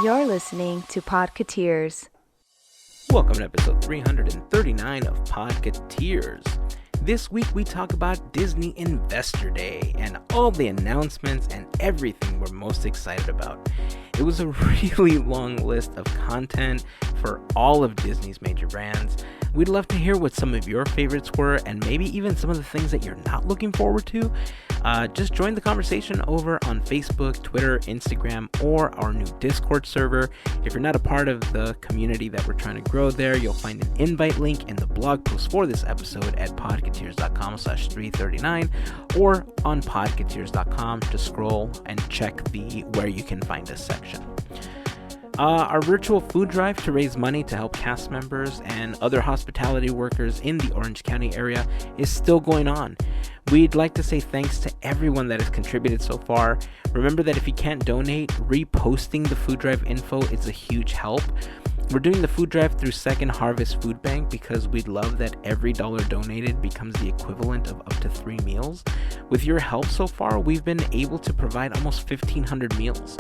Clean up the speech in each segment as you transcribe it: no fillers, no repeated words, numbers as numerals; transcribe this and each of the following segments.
You're listening to Podketeers. Welcome to episode 339 of Podketeers. This week we talk about Disney Investor Day and all the announcements and everything we're most excited about. It was a really long list of content for all of Disney's major brands. We'd love to hear what some of your favorites were and maybe even some of the things that you're not looking forward to. Just join the conversation over on Facebook, Twitter, Instagram, or our new Discord server. If you're not a part of the community that we're trying to grow there, you'll find an invite link in the blog post for this episode at podketeers.com/339 or on podketeers.com to scroll and check the where you can find us section. Our virtual food drive to raise money to help cast members and other hospitality workers in the Orange County area is still going on. We'd like to say thanks to everyone that has contributed so far. Remember that if you can't donate, reposting the food drive info is a huge help. We're doing the food drive through Second Harvest Food Bank because we'd love that every dollar donated becomes the equivalent of up to 3 meals. With your help so far, we've been able to provide almost 1,500 meals.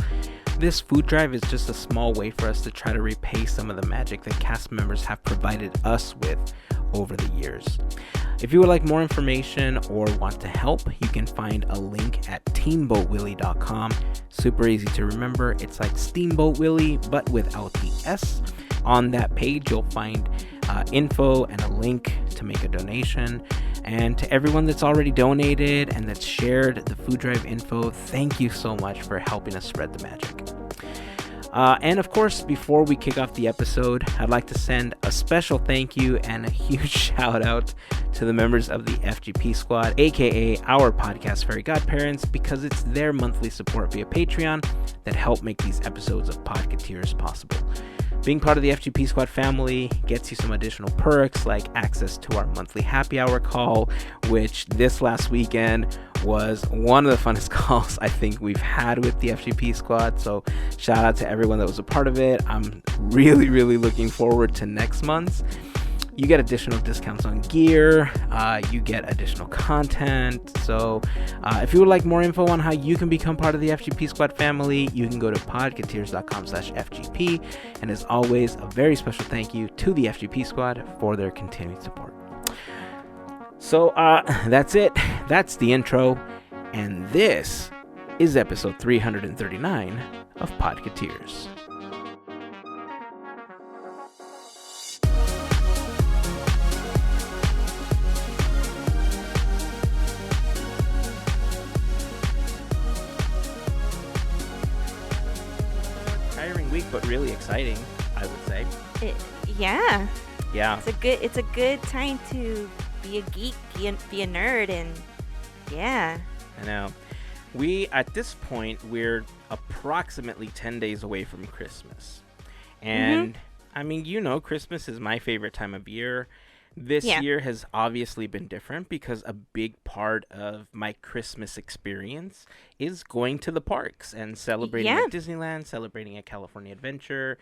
This food drive is just a small way for us to try to repay some of the magic that cast members have provided us with over the years. If you would like more information or want to help, you can find a link at teamboatwillie.com. Super easy to remember. It's like Steamboat Willie, but without the S. On that page, you'll find info and a link to make a donation. And to everyone that's already donated and that's shared the food drive info, thank you so much for helping us spread the magic. And of course, before we kick off the episode, I'd like to send a special thank you and a huge shout out to the members of the FGP Squad, aka our podcast Fairy Godparents, because it's their monthly support via Patreon that help make these episodes of Podketeers possible. Being part of the FGP Squad family gets you some additional perks like access to our monthly happy hour call, which this last weekend was one of the funnest calls I think we've had with the FGP Squad. So shout out to everyone that was a part of it. I'm really looking forward to next month's. You get additional discounts on gear, you get additional content. So if you would like more info on how you can become part of the FGP Squad family, you can go to podketeers.com/FGP. And as always, a very special thank you to the FGP Squad for their continued support. So that's it. That's the intro. And this is episode 339 of Podketeers. But really exciting, I would say. Yeah. It's a good time to be a geek, be a nerd, and yeah. I know. At this point, we're approximately 10 days away from Christmas. And I mean, Christmas is my favorite time of year. This year has obviously been different because a big part of my Christmas experience is going to the parks and celebrating at Disneyland, celebrating at California Adventure,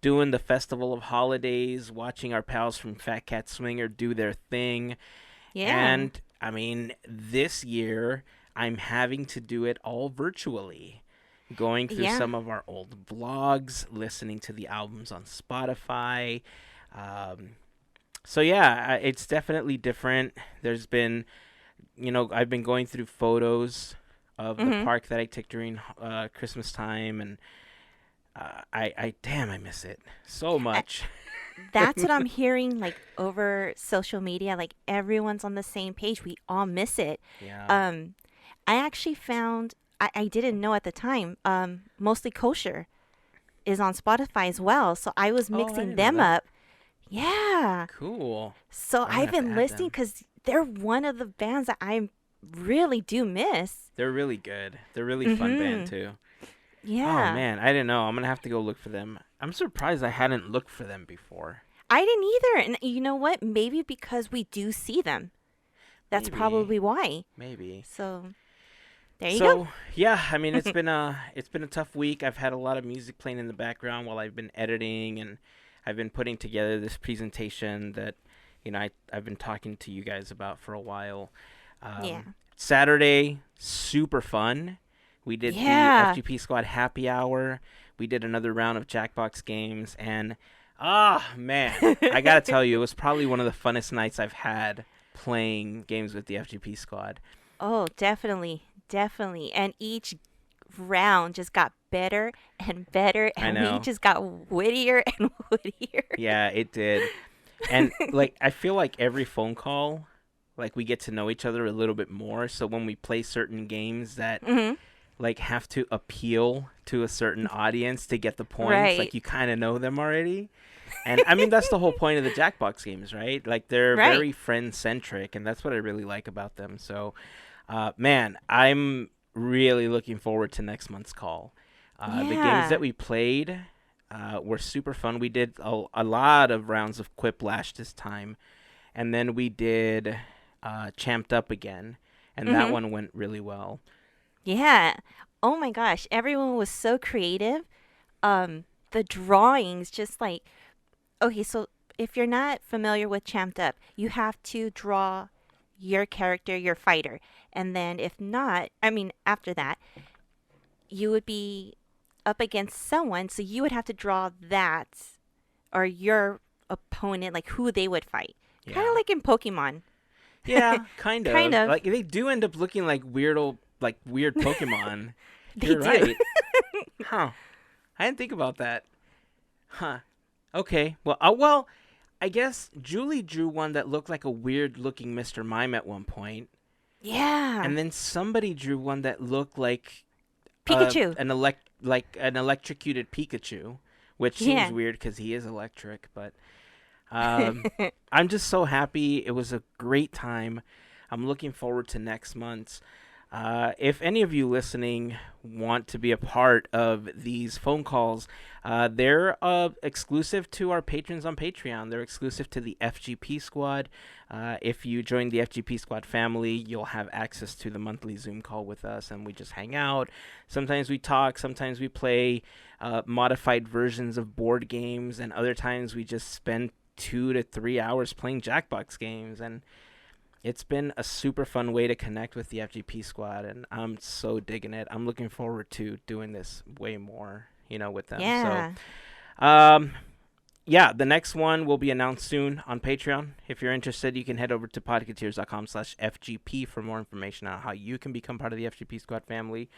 doing the Festival of Holidays, watching our pals from Fat Cat Swinger do their thing. Yeah. And, I mean, this year, I'm having to do it all virtually. Going through some of our old vlogs, listening to the albums on Spotify, So yeah, it's definitely different. There's been, I've been going through photos of the park that I took during Christmas time, and I miss it so much. That's what I'm hearing, like, over social media. Like, everyone's on the same page. We all miss it. Yeah. I actually found, I didn't know at the time, Mostly Kosher is on Spotify as well. So I was mixing them up. Yeah. Cool. So I've been listening because they're one of the bands that I really do miss. They're really good. They're really fun band too. Yeah. Oh man, I didn't know. I'm gonna have to go look for them. I'm surprised I hadn't looked for them before. I didn't either. And you know what? Maybe because we do see them. That's probably why. Maybe. So there you go. Yeah, I mean it's been a tough week. I've had a lot of music playing in the background while I've been editing, and I've been putting together this presentation that, I've been talking to you guys about for a while. Saturday, super fun. We did the FGP Squad happy hour. we did another round of Jackbox games, and man, I gotta tell you, it was probably one of the funnest nights I've had playing games with the FGP Squad. Oh, definitely, definitely. And each round just got better and better, I and we know. just got wittier and wittier. Yeah, it did. And like I feel like every phone call, like we get to know each other a little bit more. So when we play certain games that Hmm. like have to appeal to a certain audience to get the points, Right, like you kind of know them already. And I mean that's the whole point of the Jackbox games, right? Like they're right. very friend centric, and that's what I really like about them. So, man, I'm really looking forward to next month's call. The games that Yeah. we played were super fun. We did a lot of rounds of Quiplash this time, and then we did Champed Up again, and that Hmm. one went really well. Yeah. Oh my gosh, everyone was so creative. The drawings just like okay, so if you're not familiar with Champed Up, you have to draw your character, your fighter. And then if not, I mean after that, you would be up against someone, so you would have to draw that or your opponent, like who they would fight. Kind of Yeah. like in Pokemon. Yeah, kind Kind of. of. Like they do end up looking like weird Pokemon. They You're do. right. Huh. I didn't think about that. Huh. Okay. Well, I guess Julie drew one that looked like a weird looking Mr. Mime at one point, Yeah. and then somebody drew one that looked like Pikachu. an electrocuted Pikachu, which seems Yeah. weird because he is electric. But I'm just so happy. It was a great time. I'm looking forward to next month's. If any of you listening want to be a part of these phone calls, they're exclusive to our patrons on Patreon. They're exclusive to the FGP Squad. If you join the FGP Squad family, you'll have access to the monthly Zoom call with us, and we just hang out. Sometimes we talk, sometimes we play modified versions of board games, and other times we just spend 2 to 3 hours playing Jackbox games. And it's been a super fun way to connect with the FGP Squad, and I'm so digging it. I'm looking forward to doing this way more, with them. So, Yeah. um, yeah, the next one will be announced soon on Patreon. If you're interested, you can head over to podketeers.com/FGP for more information on how you can become part of the FGP Squad family.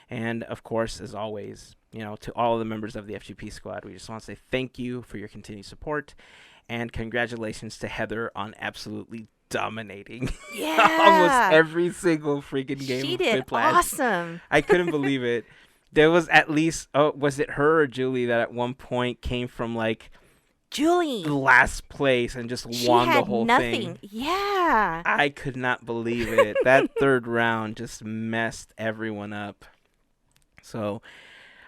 And, of course, as always, to all of the members of the FGP Squad, we just want to say thank you for your continued support. And congratulations to Heather on absolutely dominating almost Yeah. every single freaking game She of did Quiplash. awesome. I couldn't believe it. There was at least, was it her or Julie that at one point came from like Julie. last place and just She won the had whole nothing. thing? Yeah. I could not believe it. That third round just messed everyone up. So,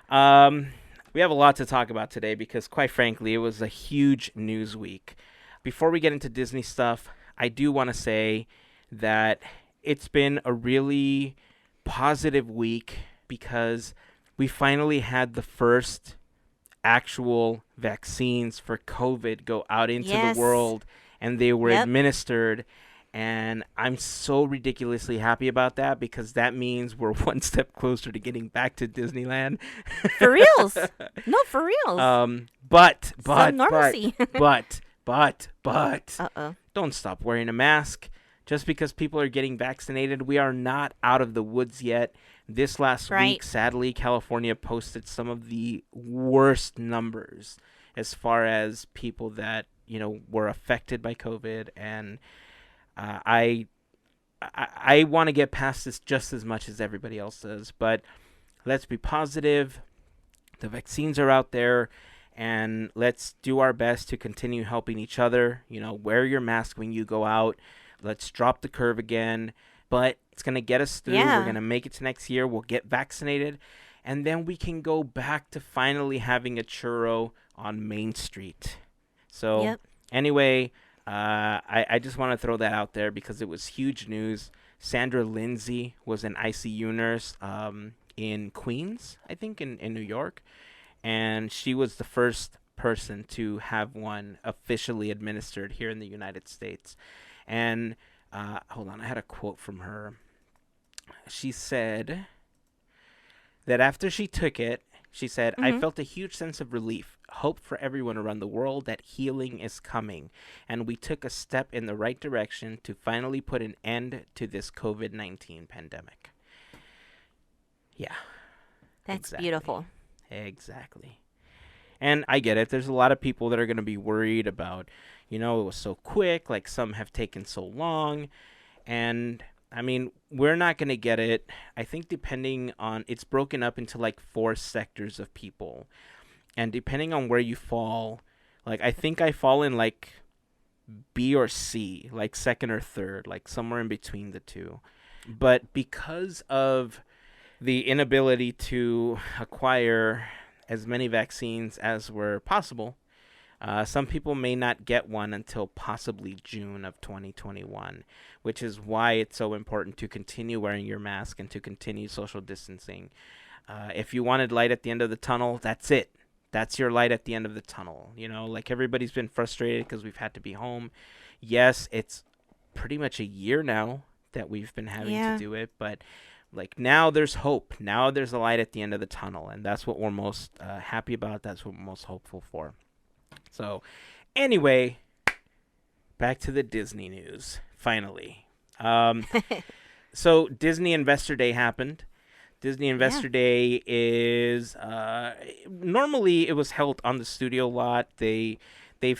we have a lot to talk about today because, quite frankly, it was a huge news week. Before we get into Disney stuff, I do want to say that it's been a really positive week because we finally had the first actual vaccines for COVID go out into Yes. the world, and they were Yep. administered. And I'm so ridiculously happy about that because that means we're one step closer to getting back to Disneyland. For reals. No, for reals. But Some normalcy. but Uh-oh. don't stop wearing a mask. Just because people are getting vaccinated, we are not out of the woods yet. This last Right. week, sadly, California posted some of the worst numbers as far as people that, were affected by COVID. And I want to get past this just as much as everybody else does. But let's be positive. The vaccines are out there. And let's do our best to continue helping each other. Wear your mask when you go out. Let's drop the curve again. But it's going to get us through. Yeah. We're going to make it to next year. We'll get vaccinated. And then we can go back to finally having a churro on Main Street. So, Yep. anyway, I just want to throw that out there because it was huge news. Sandra Lindsay was an ICU nurse in Queens, I think, in New York. And she was the first person to have one officially administered here in the United States. And hold on, I had a quote from her. She said that after she took it, She said, I Mhm. felt a huge sense of relief, hope for everyone around the world that healing is coming, and we took a step in the right direction to finally put an end to this COVID-19 pandemic. Yeah, That's exactly. beautiful. Exactly. And I get it. There's a lot of people that are going to be worried about, it was so quick, like some have taken so long. And I mean, we're not going to get it. I think depending on, it's broken up into like four sectors of people. And depending on where you fall, like I think I fall in like B or C, like second or third, like somewhere in between the two. But because of the inability to acquire as many vaccines as were possible, some people may not get one until possibly June of 2021, which is why it's so important to continue wearing your mask and to continue social distancing. If you wanted light at the end of the tunnel, that's it. That's your light at the end of the tunnel. Like everybody's been frustrated because we've had to be home. Yes, it's pretty much a year now that we've been having to Yeah. do it, but like now there's hope. Now there's a light at the end of the tunnel, and that's what we're most happy about. That's what we're most hopeful for. So, anyway, back to the Disney news. Finally, um, so Disney Investor Day happened. Disney Yeah. Investor Day is normally it was held on the studio lot. They've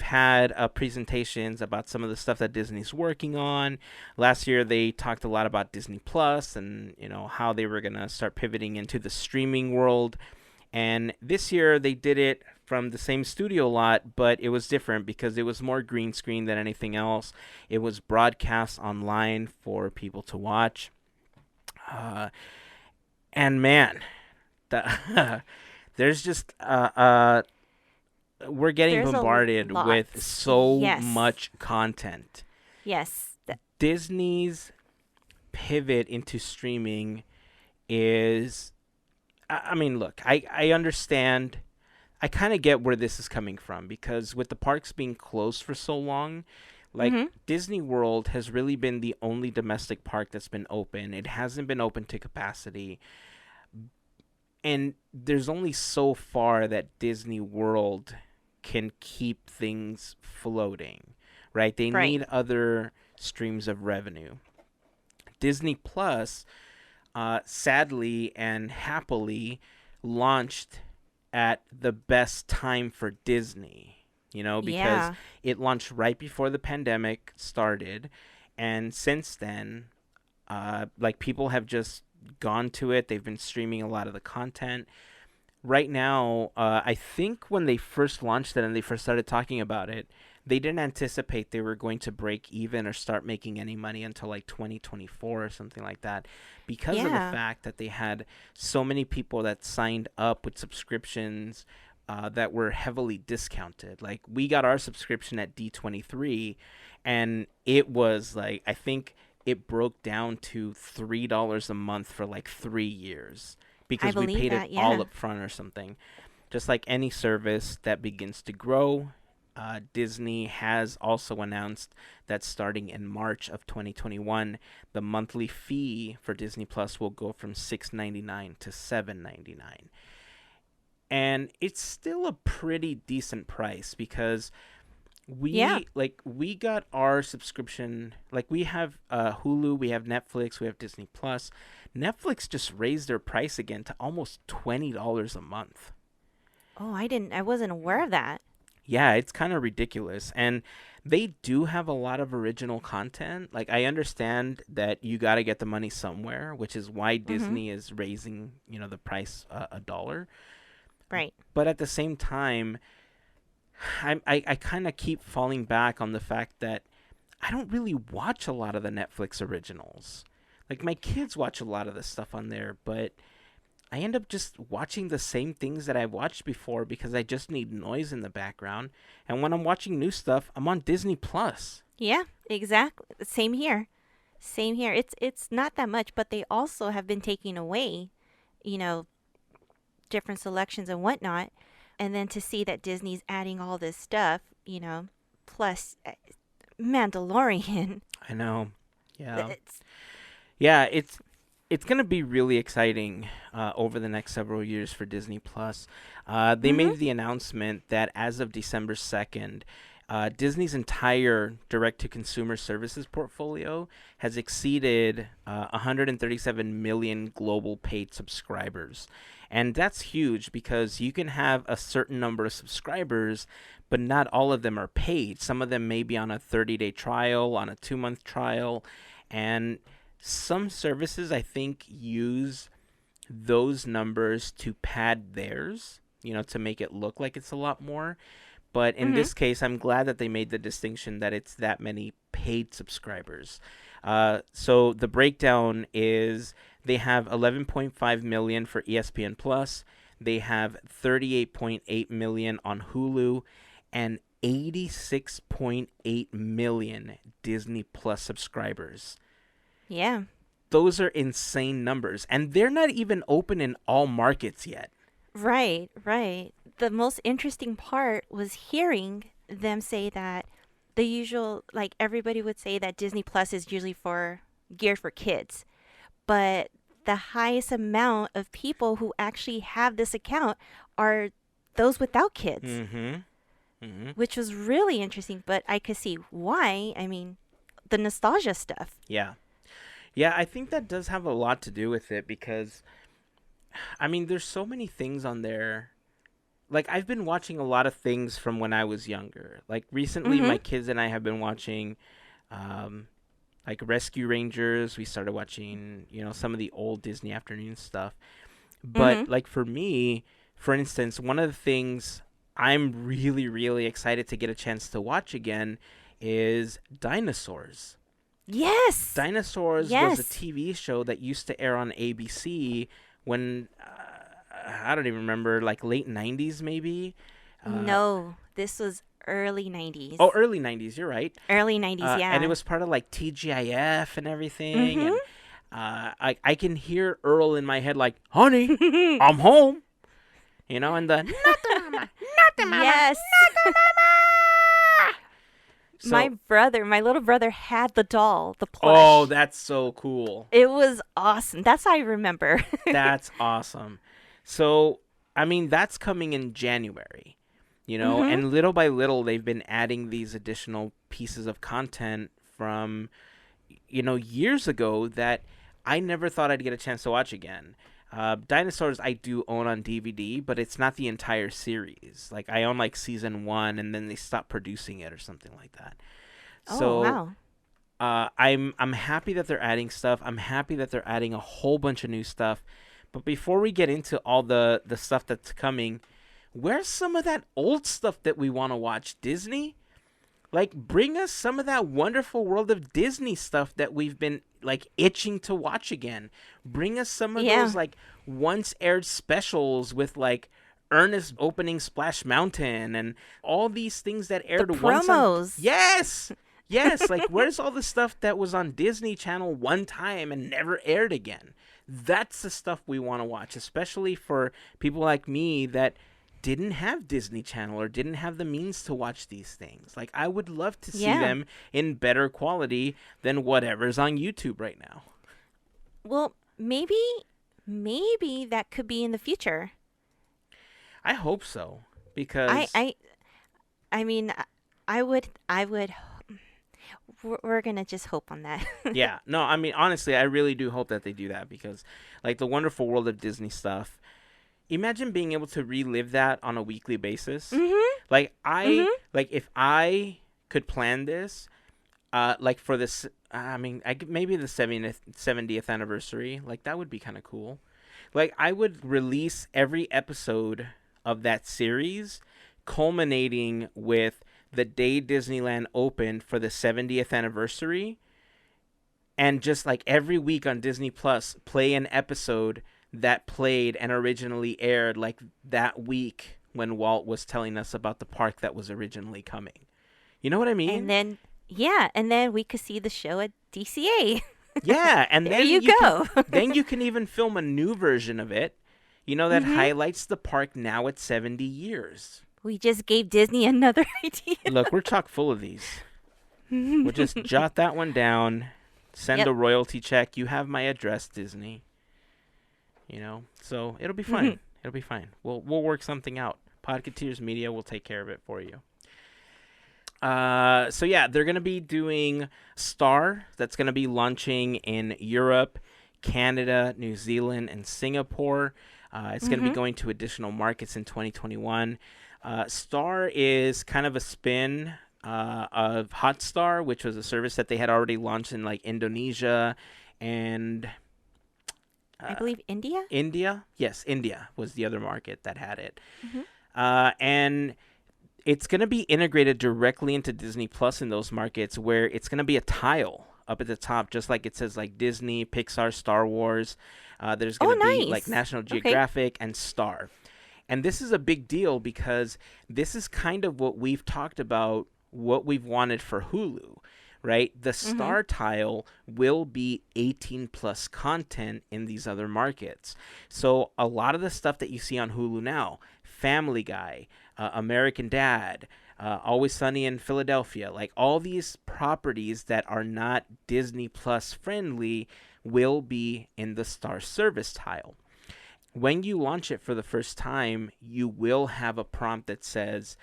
had presentations about some of the stuff that Disney's working on. Last year they talked a lot about Disney Plus and how they were gonna start pivoting into the streaming world. And this year they did it from the same studio lot, but it was different because it was more green screen than anything else. It was broadcast online for people to watch. Uh, and man, the there's just we're getting There's a bombarded with lot. so Yes. much content. Yes. Disney's pivot into streaming is I mean, look, I understand. I kind of get where this is coming from because with the parks being closed for so long, like Mhm. Disney World has really been the only domestic park that's been open. It hasn't been open to capacity. And there's only so far that Disney World can keep things floating, right? They Right. need other streams of revenue. Disney Plus, sadly and happily, launched at the best time for Disney, because Yeah. it launched right before the pandemic started. And since then, like people have just gone to it. They've been streaming a lot of the content. Right now, I think when they first launched it and they first started talking about it, they didn't anticipate they were going to break even or start making any money until like 2024 or something like that because of the Yeah. fact that they had so many people that signed up with subscriptions that were heavily discounted. Like we got our subscription at D23 and it was like, I think it broke down to $3 a month for like 3 years I because we believe paid it that. all Yeah. up front or something. Just like any service that begins to grow, Disney has also announced that starting in March of 2021, the monthly fee for Disney Plus will go from $6.99 to $7.99. And it's still a pretty decent price because Yeah. we got our subscription, like we have Hulu, we have Netflix, we have Disney Plus. Netflix just raised their price again to almost $20 a month. Oh, I wasn't aware of that. Yeah, it's kind of ridiculous. And they do have a lot of original content. Like I understand that you got to get the money somewhere, which is why Mhm. Disney is raising, the price a dollar. Right. But at the same time, I kind of keep falling back on the fact that I don't really watch a lot of the Netflix originals. Like my kids watch a lot of the stuff on there, but I end up just watching the same things that I've watched before because I just need noise in the background. And when I'm watching new stuff, I'm on Disney Plus. Yeah. Exactly. Same here. Same here. It's not that much, but they also have been taking away, you know, different selections and whatnot. And then to see that Disney's adding all this stuff, plus Mandalorian. I know. Yeah. It's Yeah, it's it's going to be really exciting over the next several years for Disney Plus. They Mhm. made the announcement that as of December 2nd, Disney's entire direct-to-consumer services portfolio has exceeded 137 million global paid subscribers. And that's huge because you can have a certain number of subscribers, but not all of them are paid. Some of them may be on a 30-day trial, on a 2-month trial, and some services I think use those numbers to pad theirs, to make it look like it's a lot more. But in Mhm. this case, I'm glad that they made the distinction that it's that many paid subscribers. So the breakdown is they have 11.5 million for ESPN Plus, they have 38.8 million on Hulu, and 86.8 million Disney Plus subscribers. Yeah. Those are insane numbers, and they're not even open in all markets yet. Right, right. The most interesting part was hearing them say that the usual, like everybody would say that Disney Plus is usually for geared for kids, but the highest amount of people who actually have this account are those without kids, Mm-hmm. Mm-hmm. which was really interesting. But I could see why. I mean, the nostalgia stuff. Yeah. Yeah, I think that does have a lot to do with it because, I mean, there's so many things on there. Like, I've been watching a lot of things from when I was younger. Like, recently, Mm-hmm. my kids and I have been watching, um, like, Rescue Rangers. We started watching, some of the old Disney afternoon stuff. But, Mm-hmm. like, for me, for instance, one of the things I'm really, really excited to get a chance to watch again is Dinosaurs. Yes. Dinosaurs was a Yes. TV show that used to air on ABC when I don't even remember, like late 90s maybe. Uh, No, this was early 90s. oh, early 90s, you're right. Early 90s, And it yeah. was part of like TGIF and everything. Mm-hmm. And I can hear Earl in my head like, honey, I'm home. And the, not the mama, not the mama, Yes. not the mama. My So, brother, my little brother had the doll, the oh, plush. that's so cool. It was awesome. That's how I remember. That's awesome. So, I mean, that's coming in January, Mhm. and little by little, they've been adding these additional pieces of content from, years ago that I never thought I'd get a chance to watch again. Dinosaurs I do own on DVD, but it's not the entire series. Like, I own like season one, and then they stopped producing it or something like that. Oh, So, wow. I'm happy that they're adding stuff. I'm happy that they're adding a whole bunch of new stuff. But before we get into all the stuff that's coming, where's some of that old stuff that we want to watch? Disney? Like, bring us some of that wonderful world of Disney stuff that we've been like itching to watch again. Bring us some of Yeah. those like once aired specials with like Ernest opening Splash Mountain and all these things that The aired once on. promos. Yes. Yes, like where's all the stuff that was on Disney Channel one time and never aired again? That's the stuff we want to watch, especially for people like me that didn't have Disney Channel or didn't have the means to watch these things. Like, I would love to see Yeah. them in better quality than whatever's on YouTube right now. Well, maybe that could be in the future. I hope so I because I I mean, I would we're going to just hope on that. yeah, no, I mean honestly, I really do hope that they do that because like the wonderful world of Disney stuff. Imagine being able to relive that on a weekly basis. Mhm. Like Mhm. if I could plan this, like for this, I mean, maybe the 70th anniversary, like that would be kind of cool. Like I would release every episode of that series, culminating with the day Disneyland opened for the 70th anniversary, and just like every week on Disney Plus, play an episode that played and originally aired like that week when Walt was telling us about the park that was originally coming. You know what I And mean? then yeah, and then we could see the show at DCA. Yeah, and There then you you can go. then you can even film a new version of it, that Mhm. highlights the park now at 70 years. We just gave Disney another idea. Look, we're chock full of these. We'll just jot that one down, send Yep. a royalty check. You have my address, Disney. So it'll be fine. It'll be fine. We'll work something out. Podketeers Media will take care of it for you. So yeah, they're gonna be doing Star. That's gonna be launching in Europe, Canada, New Zealand, and Singapore. It's gonna be going to additional markets in 2021. Star is kind of a spin of Hotstar, which was a service that they had already launched in like Indonesia and I believe India? India. Yes, India was the other market that had it. And it's going to be integrated directly into Disney Plus in those markets, where it's going to be a tile up at the top, just like it says like Disney, Pixar, Star Wars. There's going to be like National Geographic and Star. And this is a big deal because this is kind of what we've talked about, what we've wanted for Hulu, right? The Star tile will be 18 plus content in these other markets. So a lot of the stuff that you see on Hulu now, Family Guy, American Dad, Always Sunny in Philadelphia, like all these properties that are not Disney Plus friendly will be in the Star service tile. When you launch it for the first time, you will have a prompt that says,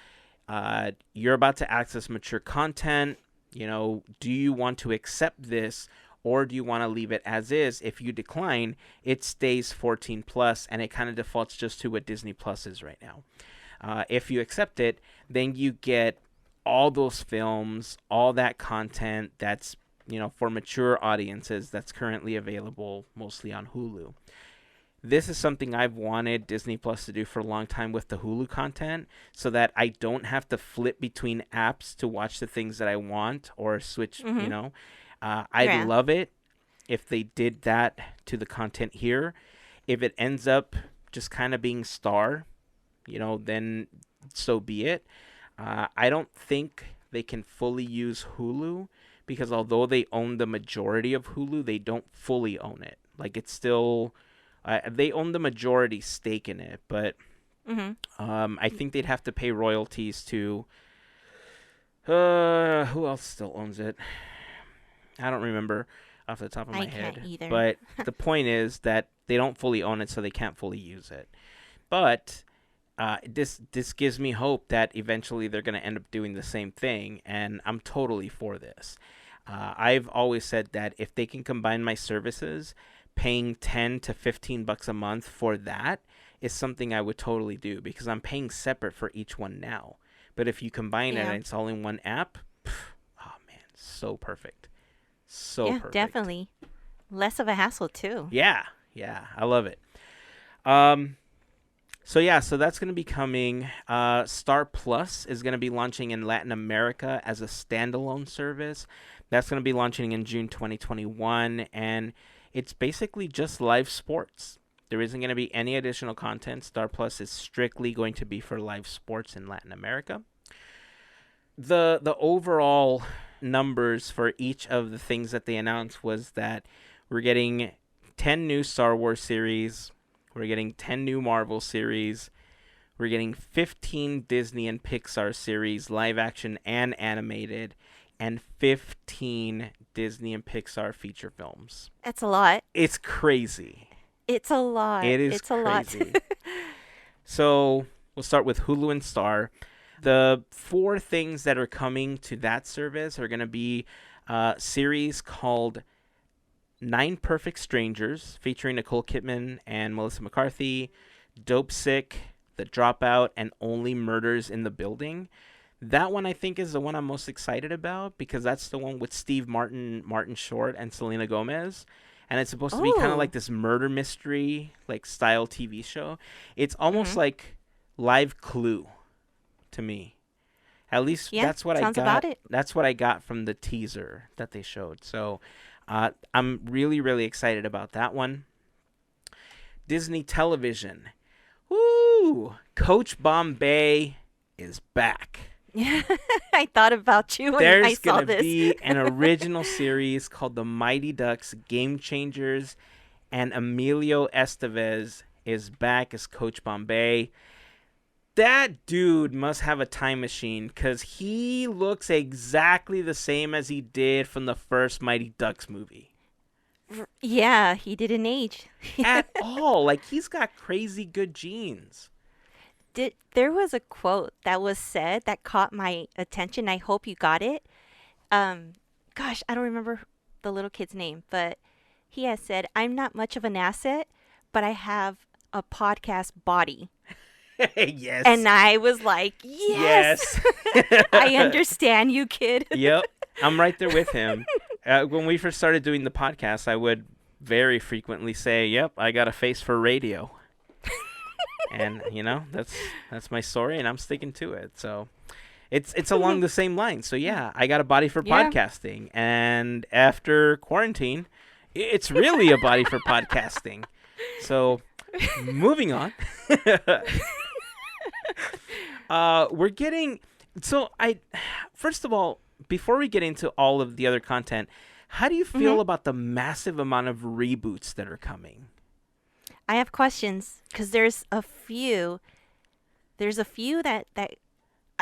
you're about to access mature content. Do you want to accept this, or do you want to leave it as is? If you decline, it stays 14 plus, and it kind of defaults just to what Disney Plus is right now. If you accept it, then you get all those films, all that content that's, for mature audiences that's currently available mostly on Hulu. This is something I've wanted Disney Plus to do for a long time with the Hulu content, so that I don't have to flip between apps to watch the things that I want or switch, I'd love it if they did that to the content here. If it ends up just kind of being Star, then so be it. I don't think they can fully use Hulu, because although they own the majority of Hulu, they don't fully own it. Like, it's still... they own the majority stake in it, but I think they'd have to pay royalties to... who else still owns it? I don't remember off the top of my head. Can't either. But the point is that they don't fully own it, so they can't fully use it. But this gives me hope that eventually they're going to end up doing the same thing, and I'm totally for this. I've always said that if they can combine my services, paying $10 to $15 a month for that is something I would totally do, because I'm paying separate for each one now. But if you combine it and it's all in one app, oh man, so perfect. So perfect. Definitely. Less of a hassle too. Yeah, I love it. So that's going to be coming. Star Plus is going to be launching in Latin America as a standalone service. That's going to be launching in June 2021, and it's basically just live sports. There isn't going to be any additional content. Star Plus is strictly going to be for live sports in Latin America. The overall numbers for each of the things that they announced was that we're getting 10 new Star Wars series, we're getting 10 new Marvel series, we're getting 15 Disney and Pixar series, live action and animated, and 15 Disney and Pixar feature films. That's a lot. It's crazy. It's a lot. It's crazy. A lot. So we'll start with Hulu and Star. The 4 things that are coming to that service are going to be a series called 9 Perfect Strangers, featuring Nicole Kidman and Melissa McCarthy, Dope Sick, The Dropout, and Only Murders in the Building. That one I think is the one I'm most excited about, because that's the one with Steve Martin, Martin Short, and Selena Gomez. And it's supposed to be kind of like this murder mystery, like style TV show. It's almost like Live Clue to me. At least that's what I got. About it. That's what I got from the teaser that they showed. So I'm really, really excited about that one. Disney Television. Woo! Coach Bombay is back. Yeah, I thought about you when I saw this. There's going to be an original series called The Mighty Ducks Game Changers, and Emilio Estevez is back as Coach Bombay. That dude must have a time machine, because he looks exactly the same as he did from the first Mighty Ducks movie. Yeah, he didn't age. at all. Like, he's got crazy good genes. There was a quote that was said that caught my attention. I hope you got it. Um, Gosh, I don't remember the little kid's name, but he has said, "I'm not much of an asset, but I have a podcast body." Yes. And I was like, "Yes, Yes. I understand you, kid." Yep. I'm right there with him. When we first started doing the podcast, I would very frequently say, "Yep, I got a face for radio." And that's my story, and I'm sticking to it. So it's along the same line. So yeah, I got a body for Yeah. podcasting, and after quarantine, it's really a body for podcasting. So moving on. We're getting so I first of all, before we get into all of the other content, how do you feel about the massive amount of reboots that are coming? I have questions because there's a few. There's a few that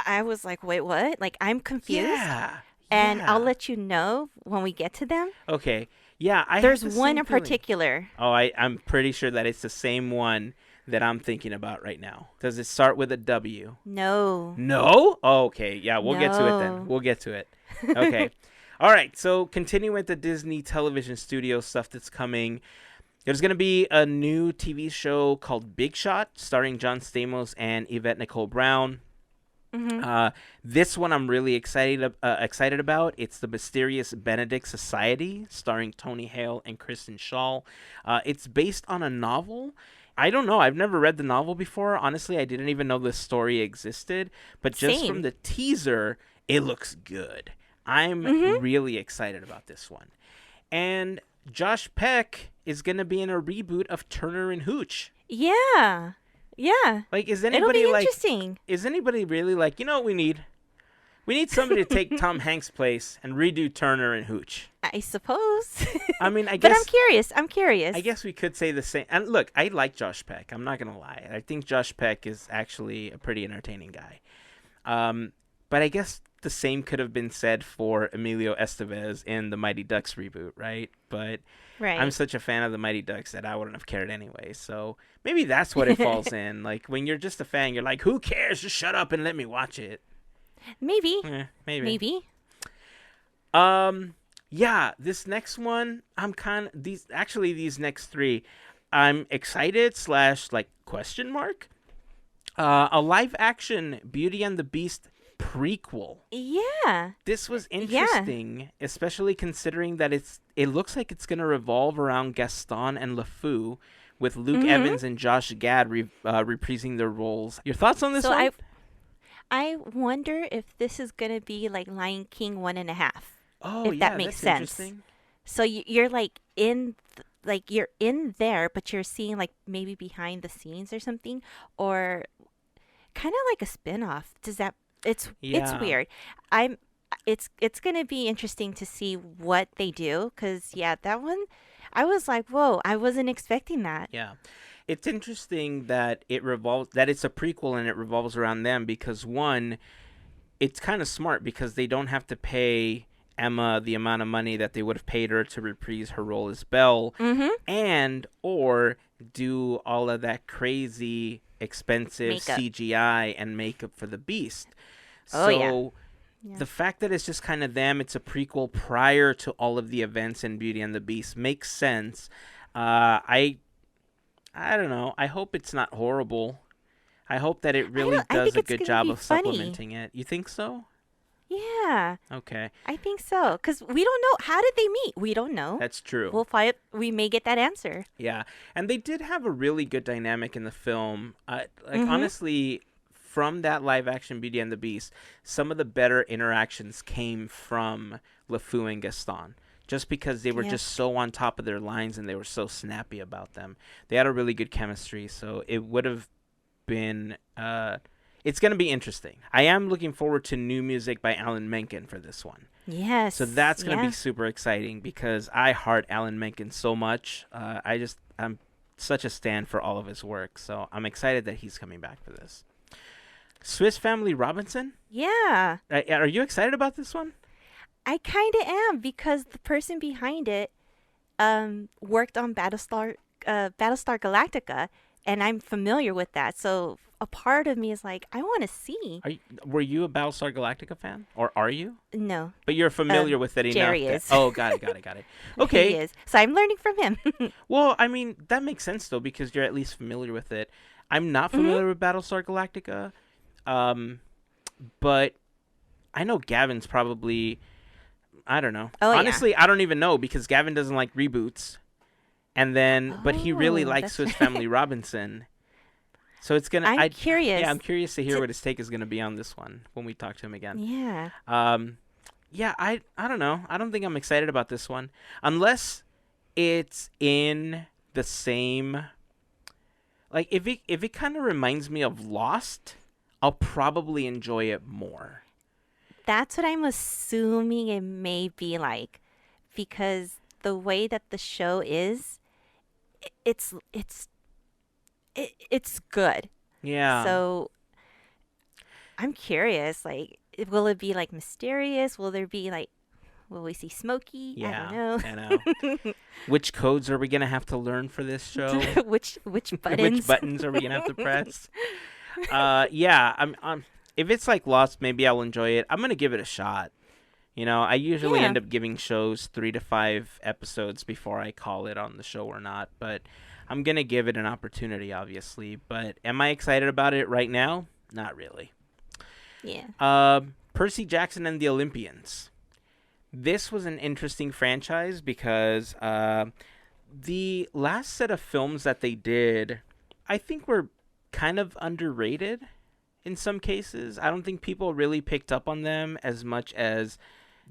I was like, wait, what? Like, I'm confused. Yeah. And I'll Yeah. let you know when we get to them. Okay. Yeah, I There's have the one same in feeling. particular. Oh, I'm pretty sure that it's the same one that I'm thinking about right now. Does it start with a W? No. No? Oh, okay. Yeah, we'll get to it then. No. We'll get to it. Okay. All right. So continuing with the Disney television studio stuff that's coming. There's going to be a new TV show called Big Shot starring John Stamos and Yvette Nicole Brown. This one I'm really excited about. It's the Mysterious Benedict Society, starring Tony Hale and Kristen Schaal. It's based on a novel. I don't know. I've never read the novel before. Honestly, I didn't even know this story existed. But just from Same. the teaser, it looks good. I'm really excited about this one. And Josh Peck is going to be in a reboot of Turner and Hooch. Yeah. Yeah. Like, is It'll anybody be like? interesting. Is anybody really like? You know what we need? We need somebody to take Tom Hanks' place and redo Turner and Hooch. I suppose. I mean, I But guess. I'm curious. I'm curious. I guess we could say the same. And look, I like Josh Peck. I'm not gonna lie. I think Josh Peck is actually a pretty entertaining guy. But I guess the same could have been said for Emilio Estevez in the Mighty Ducks reboot, right? But Right. I'm such a fan of the Mighty Ducks that I wouldn't have cared anyway. So maybe that's what it falls in. Like, when you're just a fan, you're like, who cares? Just shut up and let me watch it. Maybe. Maybe. Maybe. Yeah, this next one, these next three, I'm excited / like question mark. A live action Beauty and the Beast prequel. Yeah. This was interesting, especially considering that it looks like it's going to revolve around Gaston and LeFou, with Luke Evans and Josh Gad reprising their roles. Your thoughts on this So one? I wonder if this is gonna be like Lion King 1.5. Oh, if yeah, that makes that's sense. interesting. So you're like you're in there, but you're seeing like maybe behind the scenes or something, or kind of like a spin-off. Does that? It's Yeah. weird. It's gonna be interesting to see what they do, because that one, I was like, whoa, I wasn't expecting that. Yeah. It's interesting that it's a prequel and it revolves around them because, one, it's kind of smart because they don't have to pay Emma the amount of money that they would have paid her to reprise her role as Belle, and or do all of that crazy expensive Makeup. CGI and makeup for the Beast. Oh, So yeah. the fact that it's just kind of them, it's a prequel prior to all of the events in Beauty and the Beast, makes sense. I don't know. I hope it's not horrible. I hope that it really I does think a it's good gonna job be of funny. supplementing it. You think so? Yeah, Okay. I think so. Because we don't know, how did they meet? We don't know. That's true. We'll find. We may get that answer. Yeah. And they did have a really good dynamic in the film. Honestly, from that live action Beauty and the Beast, some of the better interactions came from LeFou and Gaston. Just because they were just so on top of their lines and they were so snappy about them. They had a really good chemistry, so it would have been it's going to be interesting. I am looking forward to new music by Alan Menken for this one. Yes. So that's going to be super exciting because I heart Alan Menken so much. I'm such a stan for all of his work, so I'm excited that he's coming back for this. Swiss Family Robinson? Yeah. Are you excited about this one? I kind of am, because the person behind it, worked on Battlestar Galactica, and I'm familiar with that. So a part of me is like, I want to see. Were you a Battlestar Galactica fan, or are you? No, But you're familiar with it enough. Jerry is. Oh, got it. He Okay. is. So I'm learning from him. Well, I mean, that makes sense though because you're at least familiar with it. I'm not familiar with Battlestar Galactica, but I know Gavin's probably. I don't know. Oh, Honestly, I don't even know because Gavin doesn't like reboots, and then but he really Oh, likes that's Swiss Family Robinson. So it's gonna. I'm curious. Yeah, I'm curious to hear what his take is gonna be on this one when we talk to him again. Yeah. Yeah, I don't know. I don't think I'm excited about this one unless it's in the same. Like if it kind of reminds me of Lost, I'll probably enjoy it more. That's what I'm assuming it may be like, because the way that the show is, it's good. Yeah. So I'm curious, like, will it be like mysterious? Will there be like, will we see Smokey? Yeah. I don't I know. Which codes are we gonna have to learn for this show? know. which buttons? Which buttons are we gonna have to press? Yeah. I'm if it's like Lost, maybe I'll enjoy it. I'm gonna give it a shot. You know, I usually Yeah. end up giving shows 3 to 5 episodes before I call it on the show or not, but I'm gonna give it an opportunity, obviously. But am I excited about it right now? Not really. Yeah. Percy Jackson and the Olympians. This was an interesting franchise because the last set of films that they did, I think were kind of underrated in some cases. I don't think people really picked up on them as much as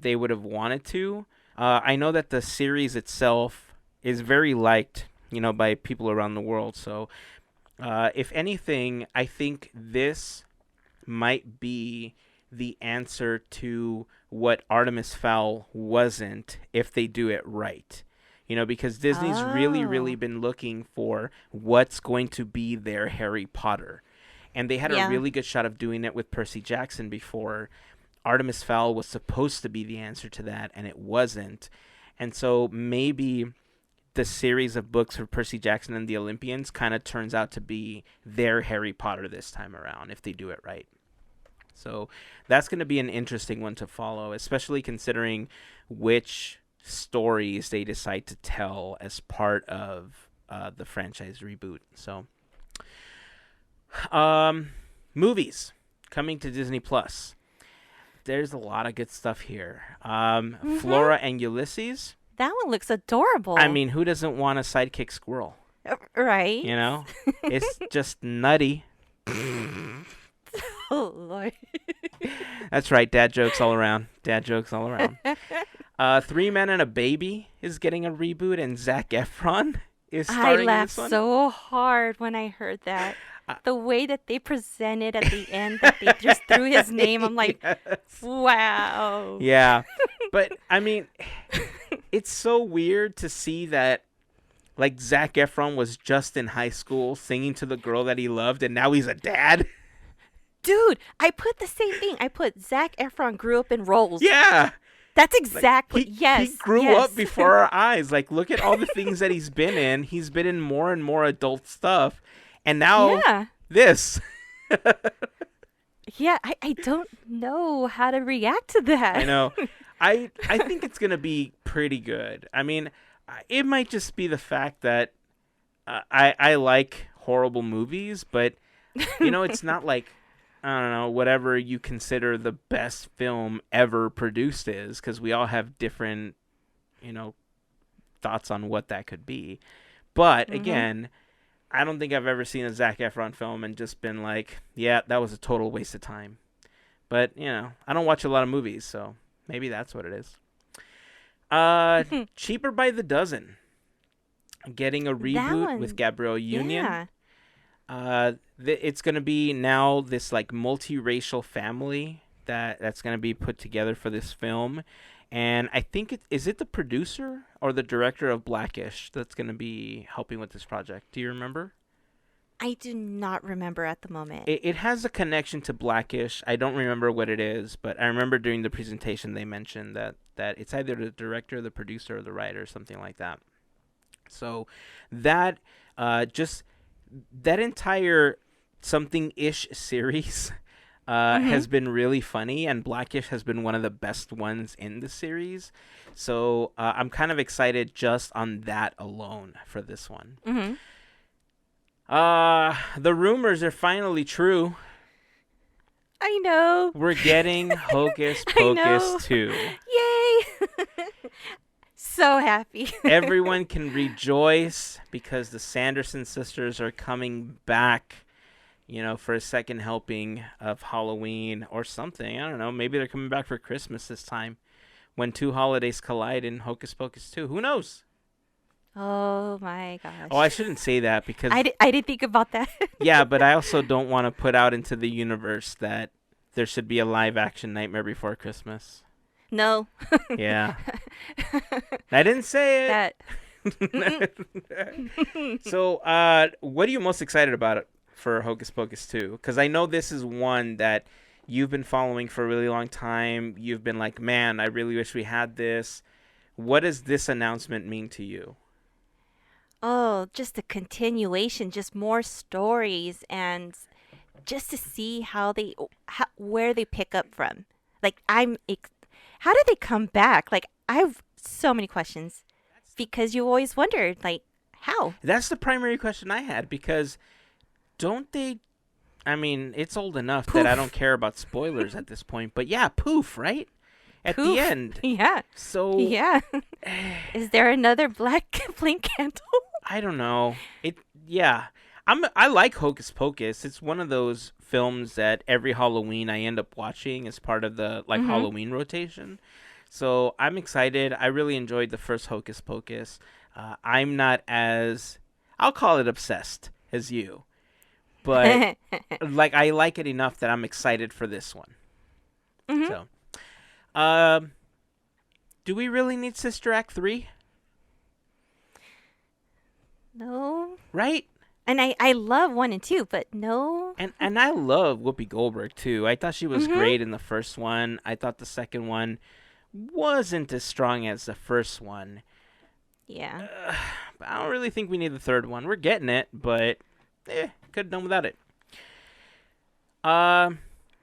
they would have wanted to. I know that the series itself is very liked, you know, by people around the world. So if anything, I think this might be the answer to what Artemis Fowl wasn't if they do it right. You know, because Disney's really Oh. been looking for what's going to be their Harry Potter. And they had a Yeah. really good shot of doing it with Percy Jackson before. Artemis Fowl was supposed to be the answer to that, and it wasn't. And so maybe the series of books for Percy Jackson and the Olympians kind of turns out to be their Harry Potter this time around if they do it right. So that's going to be an interesting one to follow, especially considering which stories they decide to tell as part of the franchise reboot. So, movies coming to Disney Plus. There's a lot of good stuff here. Flora and Ulysses. That one looks adorable. I mean, who doesn't want a sidekick squirrel? Right? You know, it's just nutty. Oh, Lord. That's right. Dad jokes all around. Dad jokes all around. Three Men and a Baby is getting a reboot, and Zac Efron is I starring in laughed this one. so hard when I heard that. The way that they presented at the end, that they just threw his name, I'm like, Yes. wow. Yeah. But, I mean, it's so weird to see that, like, Zac Efron was just in high school singing to the girl that he loved, and now he's a dad. Dude, I put the same thing. I put Zac Efron grew up in roles. Yeah. That's exactly, yes. He grew yes. up before our eyes. Like, look at all the things that he's been in. He's been in more and more adult stuff. And now Yeah. this. Yeah, I don't know how to react to that. I know. I think it's going to be pretty good. I mean, it might just be the fact that I like horrible movies, but, you know, it's not like, I don't know, whatever you consider the best film ever produced is, because we all have different, you know, thoughts on what that could be. But, again, I don't think I've ever seen a Zac Efron film and just been like, yeah, that was a total waste of time. But, you know, I don't watch a lot of movies, so maybe that's what it is. Cheaper by the Dozen. Getting a reboot with Gabrielle Union. Yeah. It's going to be now this, like, multiracial family that's going to be put together for this film. And I think is it the producer or the director of Blackish that's going to be helping with this project? Do you remember? I do not remember at the moment. It has a connection to Blackish. I don't remember what it is, but I remember during the presentation they mentioned that it's either the director, the producer, or the writer, something like that. So that just that entire something-ish series Mhm. has been really funny, and Blackish has been one of the best ones in the series. So I'm kind of excited just on that alone for this one. Mhm. The rumors are finally true. I know. We're getting Hocus I Pocus know. 2. Yay! So happy. Everyone can rejoice because the Sanderson sisters are coming back, for a second helping of Halloween or something. I don't know. Maybe they're coming back for Christmas this time when two holidays collide in Hocus Pocus 2. Who knows? Oh my Oh, I gosh. shouldn't say that because, I didn't think about that. yeah, but I also don't want to put out into the universe that there should be a live action Nightmare Before Christmas. No. Yeah. I didn't say That. it. So, what are you most excited about it for Hocus Pocus 2? Because I know this is one that you've been following for a really long time. You've been like, man, I really wish we had this. What does this announcement mean to you? Oh, just a continuation, just more stories, and just to see where they pick up from. Like how did they come back? Like I have so many questions because you always wondered like how. That's the primary question I had because don't they? I mean, it's old enough that I don't Poof. care about spoilers at this point, but yeah, poof, right? At the Poof. end. Yeah. So, Yeah. Is there another black flame candle? I don't know. Yeah. I like Hocus Pocus. It's one of those films that every Halloween I end up watching as part of the like Mhm. Halloween rotation. So I'm excited. I really enjoyed the first Hocus Pocus. I'm not as I'll call it obsessed as you, but like I like it enough that I'm excited for this one. Mhm. So, um, do we really need Sister Act 3? No. Right? And I love 1 and 2, but no. And I love Whoopi Goldberg too. I thought she was Mhm. great in the first one. I thought the second one wasn't as strong as the first one. Yeah. But I don't really think we need the third one. We're getting it, but could have done without it. Uh,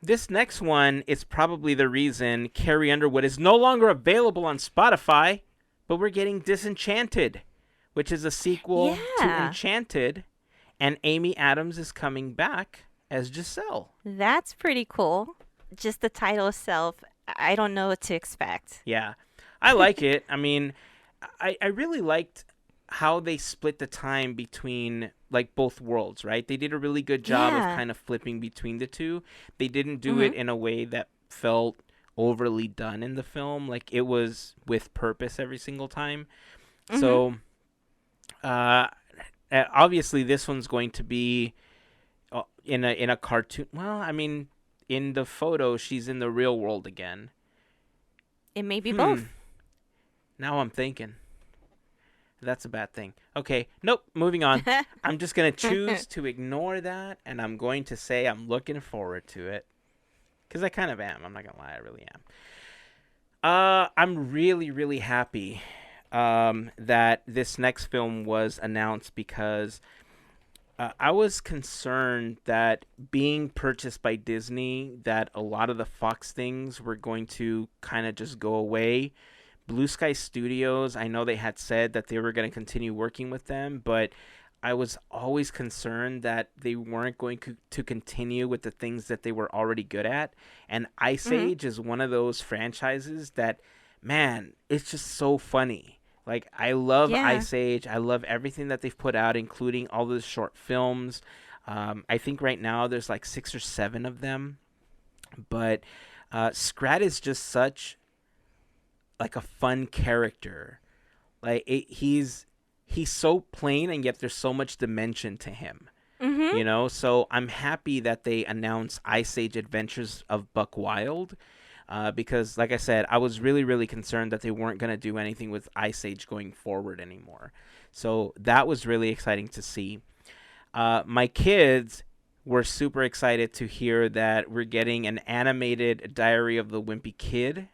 this next one is probably the reason Carrie Underwood is no longer available on Spotify, but we're getting Disenchanted, which is a sequel to Yeah. Enchanted, and Amy Adams is coming back as Giselle. That's pretty cool. Just the title itself, I don't know what to expect. Yeah, I like it. I mean, I really liked how they split the time between like both worlds, right? They did a really good job of Yeah. kind of flipping between the two. They didn't do it Mhm. in a way that felt overly done in the film. Like it was with purpose every single time. Mhm. So, uh, obviously this one's going to be in a cartoon. Well, I mean, in the photo, she's in the real world again. It may be Hmm. both. Now I'm thinking. That's a bad thing. Okay, nope, moving on. I'm just going to choose to ignore that, and I'm going to say I'm looking forward to it. Because I kind of am. I'm not going to lie, I really am. I'm really, really happy that this next film was announced because I was concerned that being purchased by Disney, that a lot of the Fox things were going to kind of just go away. Blue Sky Studios, I know they had said that they were going to continue working with them, but I was always concerned that they weren't going to continue with the things that they were already good at. And Ice Mhm. Age is one of those franchises that, man, it's just so funny. Like, I love Yeah. Ice Age. I love everything that they've put out, including all the short films. I think right now there's like 6 or 7 of them. But Scrat is just such like a fun character. Like he's so plain and yet there's so much dimension to him. Mhm. So I'm happy that they announced Ice Age Adventures of Buck Wild, because like I said, I was really, really concerned that they weren't going to do anything with Ice Age going forward anymore. So that was really exciting to see. My kids were super excited to hear that we're getting an animated Diary of the Wimpy Kid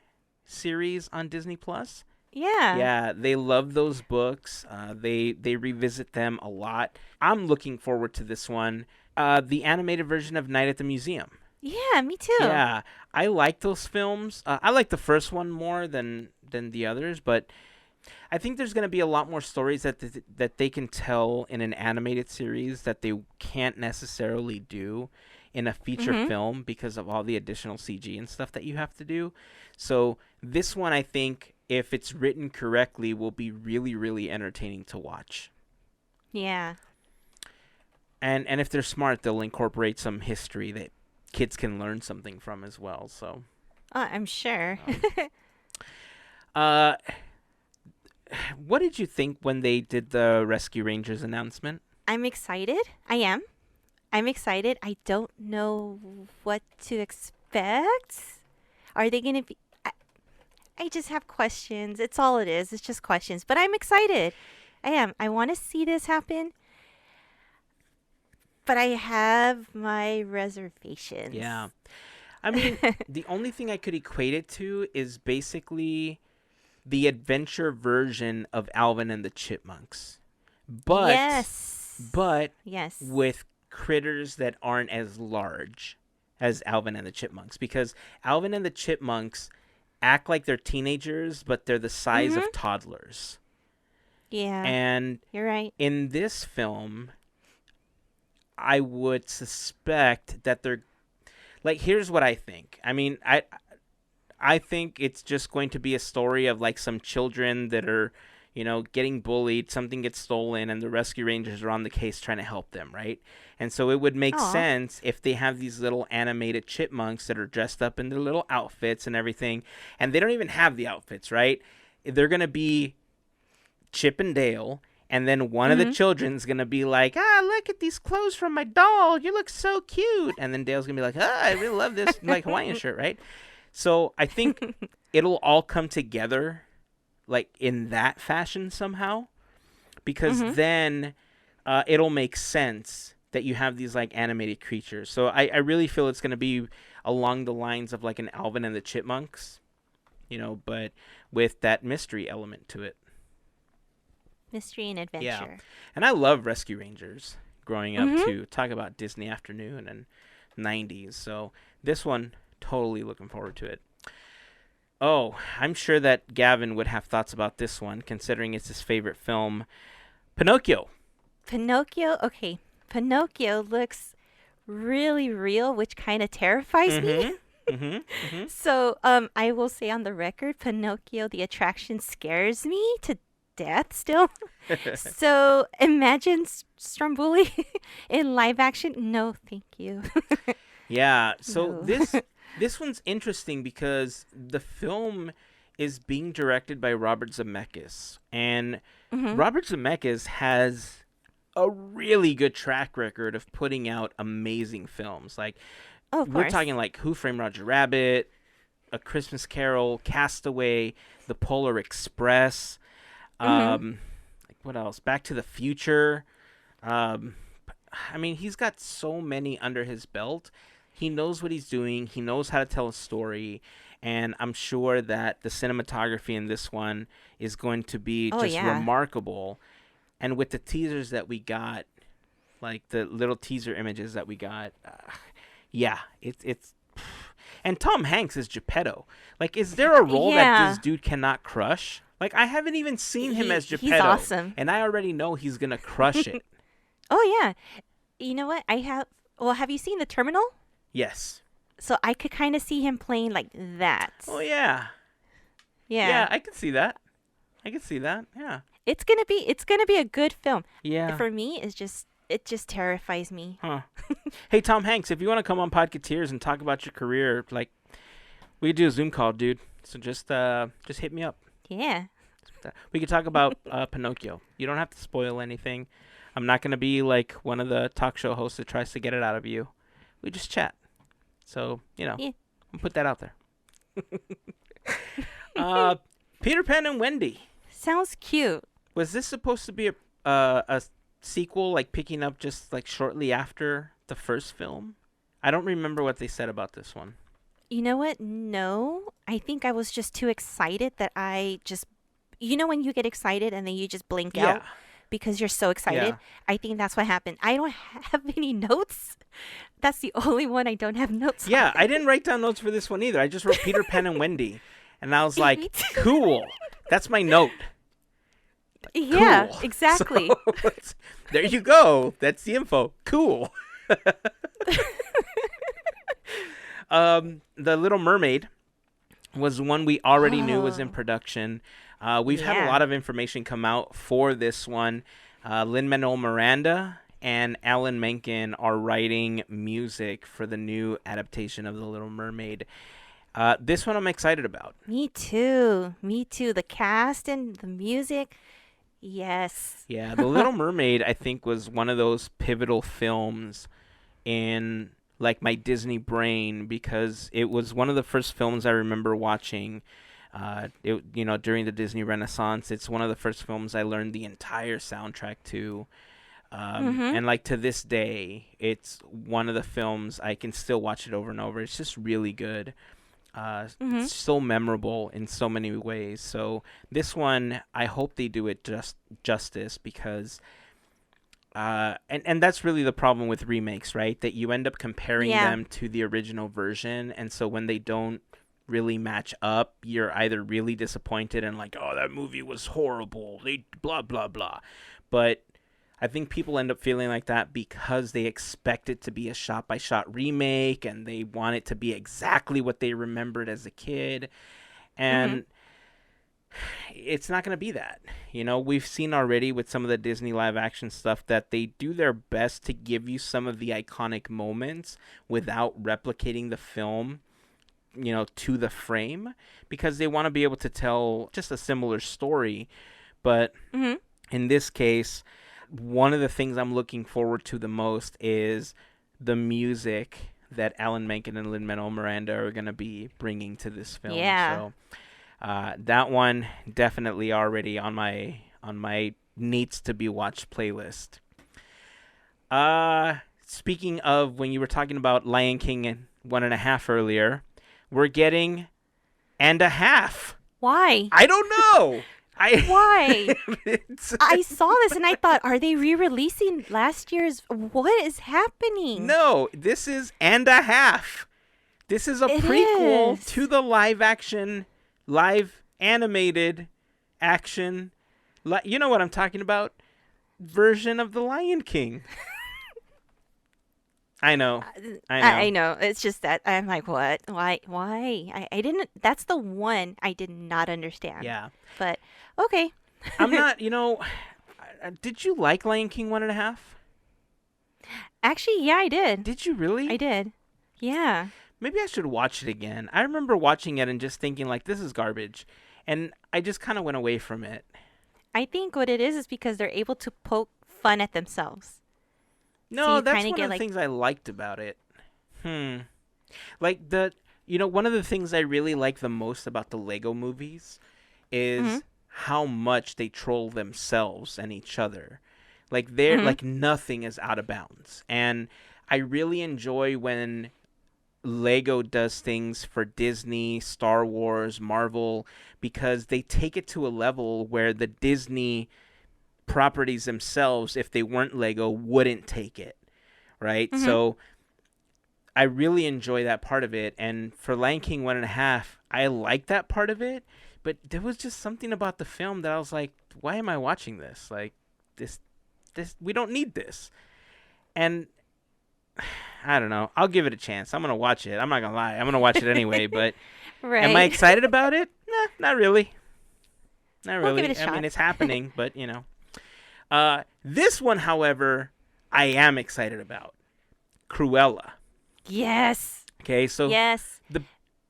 series on Disney Plus. Yeah. Yeah, they love those books. They revisit them a lot. I'm looking forward to this one. The animated version of Night at the Museum. Yeah, me too. Yeah, I like those films. I like the first one more than the others, but I think there's going to be a lot more stories that they can tell in an animated series that they can't necessarily do in a feature Mhm. film because of all the additional CG and stuff that you have to do. So this one, I think, if it's written correctly, will be really, really entertaining to watch. Yeah. And if they're smart, they'll incorporate some history that kids can learn something from as well. So, I'm sure. um, uh, what did you think when they did the Rescue Rangers announcement? I'm excited. I am. I'm excited. I don't know what to expect. Are they going to be I just have questions. It's all it is. It's just questions. But I'm excited. I am. I want to see this happen, but I have my reservations. Yeah. I mean, the only thing I could equate it to is basically the adventure version of Alvin and the Chipmunks. But Yes. but Yes. with critters that aren't as large as Alvin and the Chipmunks, because Alvin and the Chipmunks act like they're teenagers, but they're the size Mhm. of toddlers. Yeah. And You're right. in this film, I would suspect that they're like, here's what I think. I mean, I think it's just going to be a story of like some children that are, getting bullied, something gets stolen, and the rescue rangers are on the case trying to help them, right? And so it would make Oh. sense if they have these little animated chipmunks that are dressed up in their little outfits and everything, and they don't even have the outfits, right? They're going to be Chip and Dale, and then one of the Mhm. children's gonna be like, look at these clothes from my doll. You look so cute. And then Dale's gonna be like, I really love this like Hawaiian shirt, right? So I think it'll all come together like in that fashion somehow, because Mhm. then it'll make sense that you have these like animated creatures. So I really feel it's gonna be along the lines of like an Alvin and the Chipmunks, but with that mystery element to it. Mystery and Yeah. adventure. And I love Rescue Rangers growing up Mhm. too. Talk about Disney Afternoon and 90s. So this one, totally looking forward to it. Oh, I'm sure that Gavin would have thoughts about this one, considering it's his favorite film, Pinocchio. Pinocchio. Okay. Pinocchio looks really real, which kind of terrifies me. Mm-hmm. Mm-hmm. So, I will say on the record, Pinocchio, the attraction scares me to death still. Mm-hmm. So, imagine Stromboli in live action. No, thank you. Yeah. So No. this one's interesting because the film is being directed by Robert Zemeckis, and Hmm. Robert Zemeckis has a really good track record of putting out amazing films. Like, Oh, of we're course. talking like Who Framed Roger Rabbit, A Christmas Carol, Castaway, The Polar Express. Hmm. Like what else? Back to the Future. Um, I mean, he's got so many under his belt. He knows what he's doing. He knows how to tell a story. And I'm sure that the cinematography in this one is going to be Oh, just yeah. remarkable. And with the teasers that we got, like the little teaser images that we got, yeah, it's. And Tom Hanks is Geppetto. Like, is there a role that this Yeah. dude cannot crush? Like, I haven't even seen him as He's Geppetto, awesome. and I already know he's gonna crush it. Oh, yeah. You know what? I have. Well, have you seen The Terminal? Yes. So I could kind of see him playing like that. Oh yeah. Yeah. Yeah, I can see that. I can see that. Yeah. It's gonna be a good film. Yeah. For me, it just terrifies me. Huh. Hey, Tom Hanks, if you want to come on Podketeers and talk about your career, like, we could do a Zoom call, dude. So just hit me up. Yeah. We could talk about Pinocchio. You don't have to spoil anything. I'm not gonna be like one of the talk show hosts that tries to get it out of you. We just chat. So Yeah. I'll put that out there. uh, Peter Pan and Wendy. Sounds cute. Was this supposed to be a sequel, like picking up just like shortly after the first film? I don't remember what they said about this one. You know what? No. I think I was just too excited that I just binged the whole thing. you know when you get excited and then you just blink Yeah. out because you're so excited? Yeah. I think that's what happened. I don't have any notes. That's the only one I don't have notes on. Yeah, I didn't write down notes for this one either. I just wrote Peter Pan and Wendy. And I was Yeah, like, me too. cool. That's my note. Yeah, Cool. exactly. So, there you go. That's the info. Cool. The Little Mermaid was one we already knew was in Oh, production. We've had a yeah. lot of information come out for this one. Lin-Manuel Miranda and Alan Menken are writing music for the new adaptation of The Little Mermaid. This one I'm excited about. Me too. Me too. The cast and the music. Yes. Yeah, The Little Mermaid, I think, was one of those pivotal films in like my Disney brain because it was one of the first films I remember watching. During the Disney Renaissance, it's one of the first films I learned the entire soundtrack to. Mm-hmm. And like to this day, it's one of the films I can still watch it over and over. It's just really good. Mm-hmm. It's so memorable in so many ways. So this one, I hope they do it justice because, and that's really the problem with remakes, right? That you end up comparing Yeah. them to the original version, and so when they don't really match up, you're either really disappointed and like, oh, that movie was horrible. They blah blah blah, but I think people end up feeling like that because they expect it to be a shot-by-shot remake and they want it to be exactly what they remembered as a kid. Mm-hmm. And it's not going to be that. You know, we've seen already with some of the Disney live-action stuff that they do their best to give you some of the iconic moments without replicating the film, to the frame because they want to be able to tell just a similar story. But Mm-hmm. in this case, one of the things I'm looking forward to the most is the music that Alan Menken and Lin-Manuel Miranda are going to be bringing to this film. Yeah. So that one definitely already on my needs to be watched playlist. Speaking of when you were talking about Lion King and 1.5 earlier, we're getting and a half. Why? I don't know. Why? It's, I saw this and I thought, are they re-releasing last year's? What is happening? no, this is and a half. This is a It prequel is. to the live animated action. You know what I'm talking about? Version of The Lion King. I know. I know. I know. It's just that I'm like, what? Why? Why? I didn't. That's the one I did not understand. Yeah. But okay. I'm not, did you like Lion King 1.5? Actually, yeah, I did. Did you really? I did. Yeah. Maybe I should watch it again. I remember watching it and just thinking, like, this is garbage. And I just kind of went away from it. I think what it is because they're able to poke fun at themselves. No, you that's kinda one get, of the like- things I liked about it. Like, one of the things I really like the most about the Lego movies is Mhm. how much they troll themselves and each other. Like, they're, Mhm. like, nothing is out of bounds. And I really enjoy when Lego does things for Disney, Star Wars, Marvel, because they take it to a level where the Disney properties themselves, if they weren't Lego, wouldn't take it, right? Mhm. So I really enjoy that part of it. And for Lion King 1.5, I like that part of it, but there was just something about the film that I was like, why am I watching this? Like, this, we don't need this. And I don't know. I'll give it a chance. I'm going to watch it. I'm not going to lie. I'm going to watch it anyway, but Right. am I excited about it? Nah, not really. Not We'll really. give it a I mean, shot. it's happening, but this one, however, I am excited about. Cruella. Yes. Okay, so Yes. the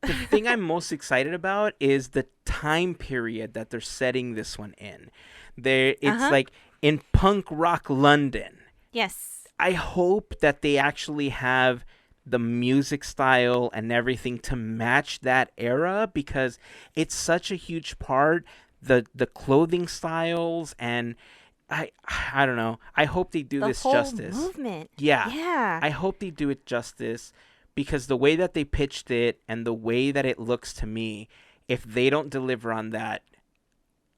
thing I'm most excited about is the time period that they're setting this one in. It's Uh-huh. like in punk rock London. Yes. I hope that they actually have the music style and everything to match that era because it's such a huge part. The clothing styles and I don't know. I hope they do The this whole justice. movement. Yeah. Yeah. I hope they do it justice because the way that they pitched it and the way that it looks to me, if they don't deliver on that,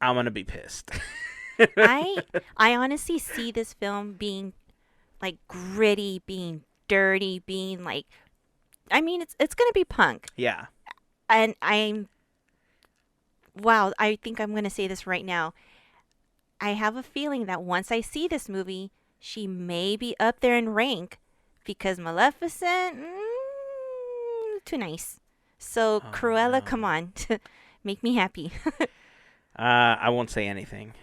I'm gonna be pissed. I I honestly see this film being like gritty, being dirty, being like, I mean, it's gonna be punk. Yeah. And wow, I think I'm gonna say this right now. I have a feeling that once I see this movie, she may be up there in rank because Maleficent, too nice. So Oh Cruella, come no. on, make me happy. I won't say anything.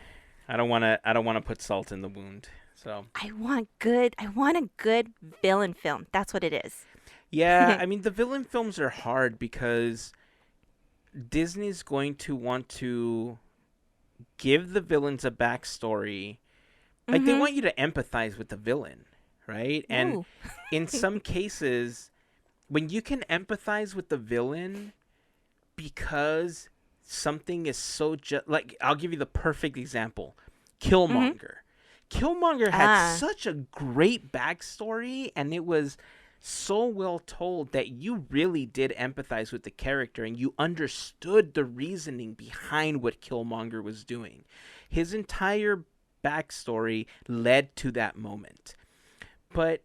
I don't want to. I don't want to put salt in the wound. So I want a good villain film. That's what it is. yeah, I mean the villain films are hard because Disney's going to want to give the villains a backstory. Like they Mhm. want you to empathize with the villain, right? And Ooh. in some cases, when you can empathize with the villain because something is so just like I'll give you the perfect example. Mhm. Killmonger. Killmonger had Ah. such a great backstory and it was so well told that you really did empathize with the character and you understood the reasoning behind what Killmonger was doing. His entire backstory led to that moment. But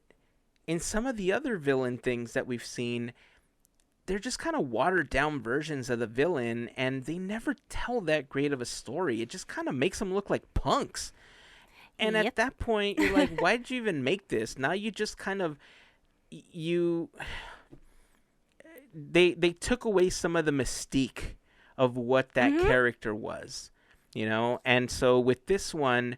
in some of the other villain things that we've seen, they're just kind of watered down versions of the villain and they never tell that great of a story. It just kind of makes them look like punks. And Yep. at that point, you're like, why did you even make this? Now you just kind of you they took away some of the mystique of what that Mhm. character was, you know? And so with this one,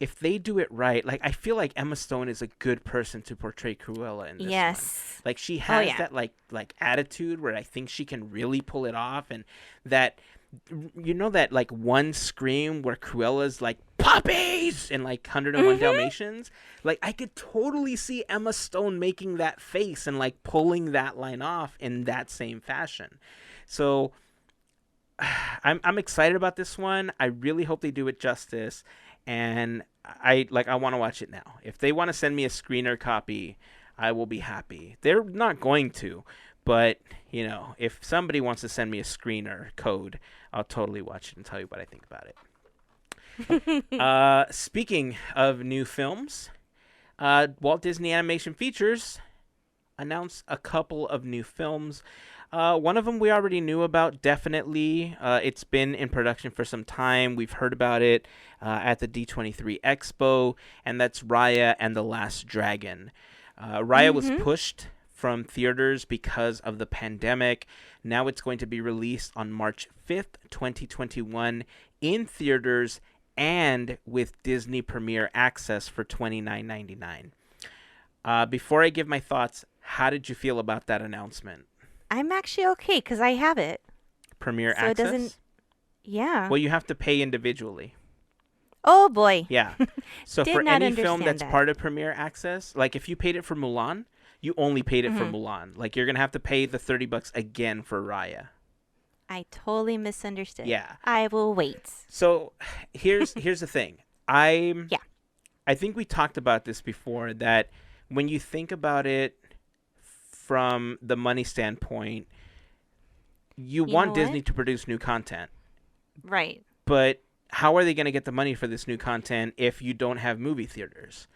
if they do it right, like I feel like Emma Stone is a good person to portray Cruella in this one. Yes. Like she Oh has yeah. that like attitude where I think she can really pull it off and that you know that like one scream where Cruella's like puppies in like 101 Mhm. Dalmatians, like I could totally see Emma Stone making that face and like pulling that line off in that same fashion. So I'm excited about this one. I really hope they do it justice, and I want to watch it now. If they want to send me a screener copy, I will be happy. They're not going to, but you know, if somebody wants to send me a screener code, I'll totally watch it and tell you what I think about it. Speaking of new films, Walt Disney Animation Features announced a couple of new films. One of them we already knew about, definitely. It's been in production for some time. We've heard about it at the D23 Expo, and that's Raya and the Last Dragon. Raya was Mhm. pushed from theaters because of the pandemic. Now it's going to be released on March 5th, 2021, in theaters and with Disney Premier Access for $29.99. Before I give my thoughts, how did you feel about that announcement? I'm actually okay because I have it, Premier so it doesn't. Access? Yeah. Well, you have to pay individually. Oh boy. Yeah. So Did for not any film understand that's that. part of Premier Access, like if you paid it for Mulan, you only paid it for Mhm. Mulan. Like you're going to have to pay the $30 again for Raya. I totally misunderstood. Yeah. I will wait. So here's the thing. I Yeah. I think we talked about this before that when you think about it from the money standpoint, you You know want what? Disney to produce new content. Right. But how are they going to get the money for this new content if you don't have movie theaters?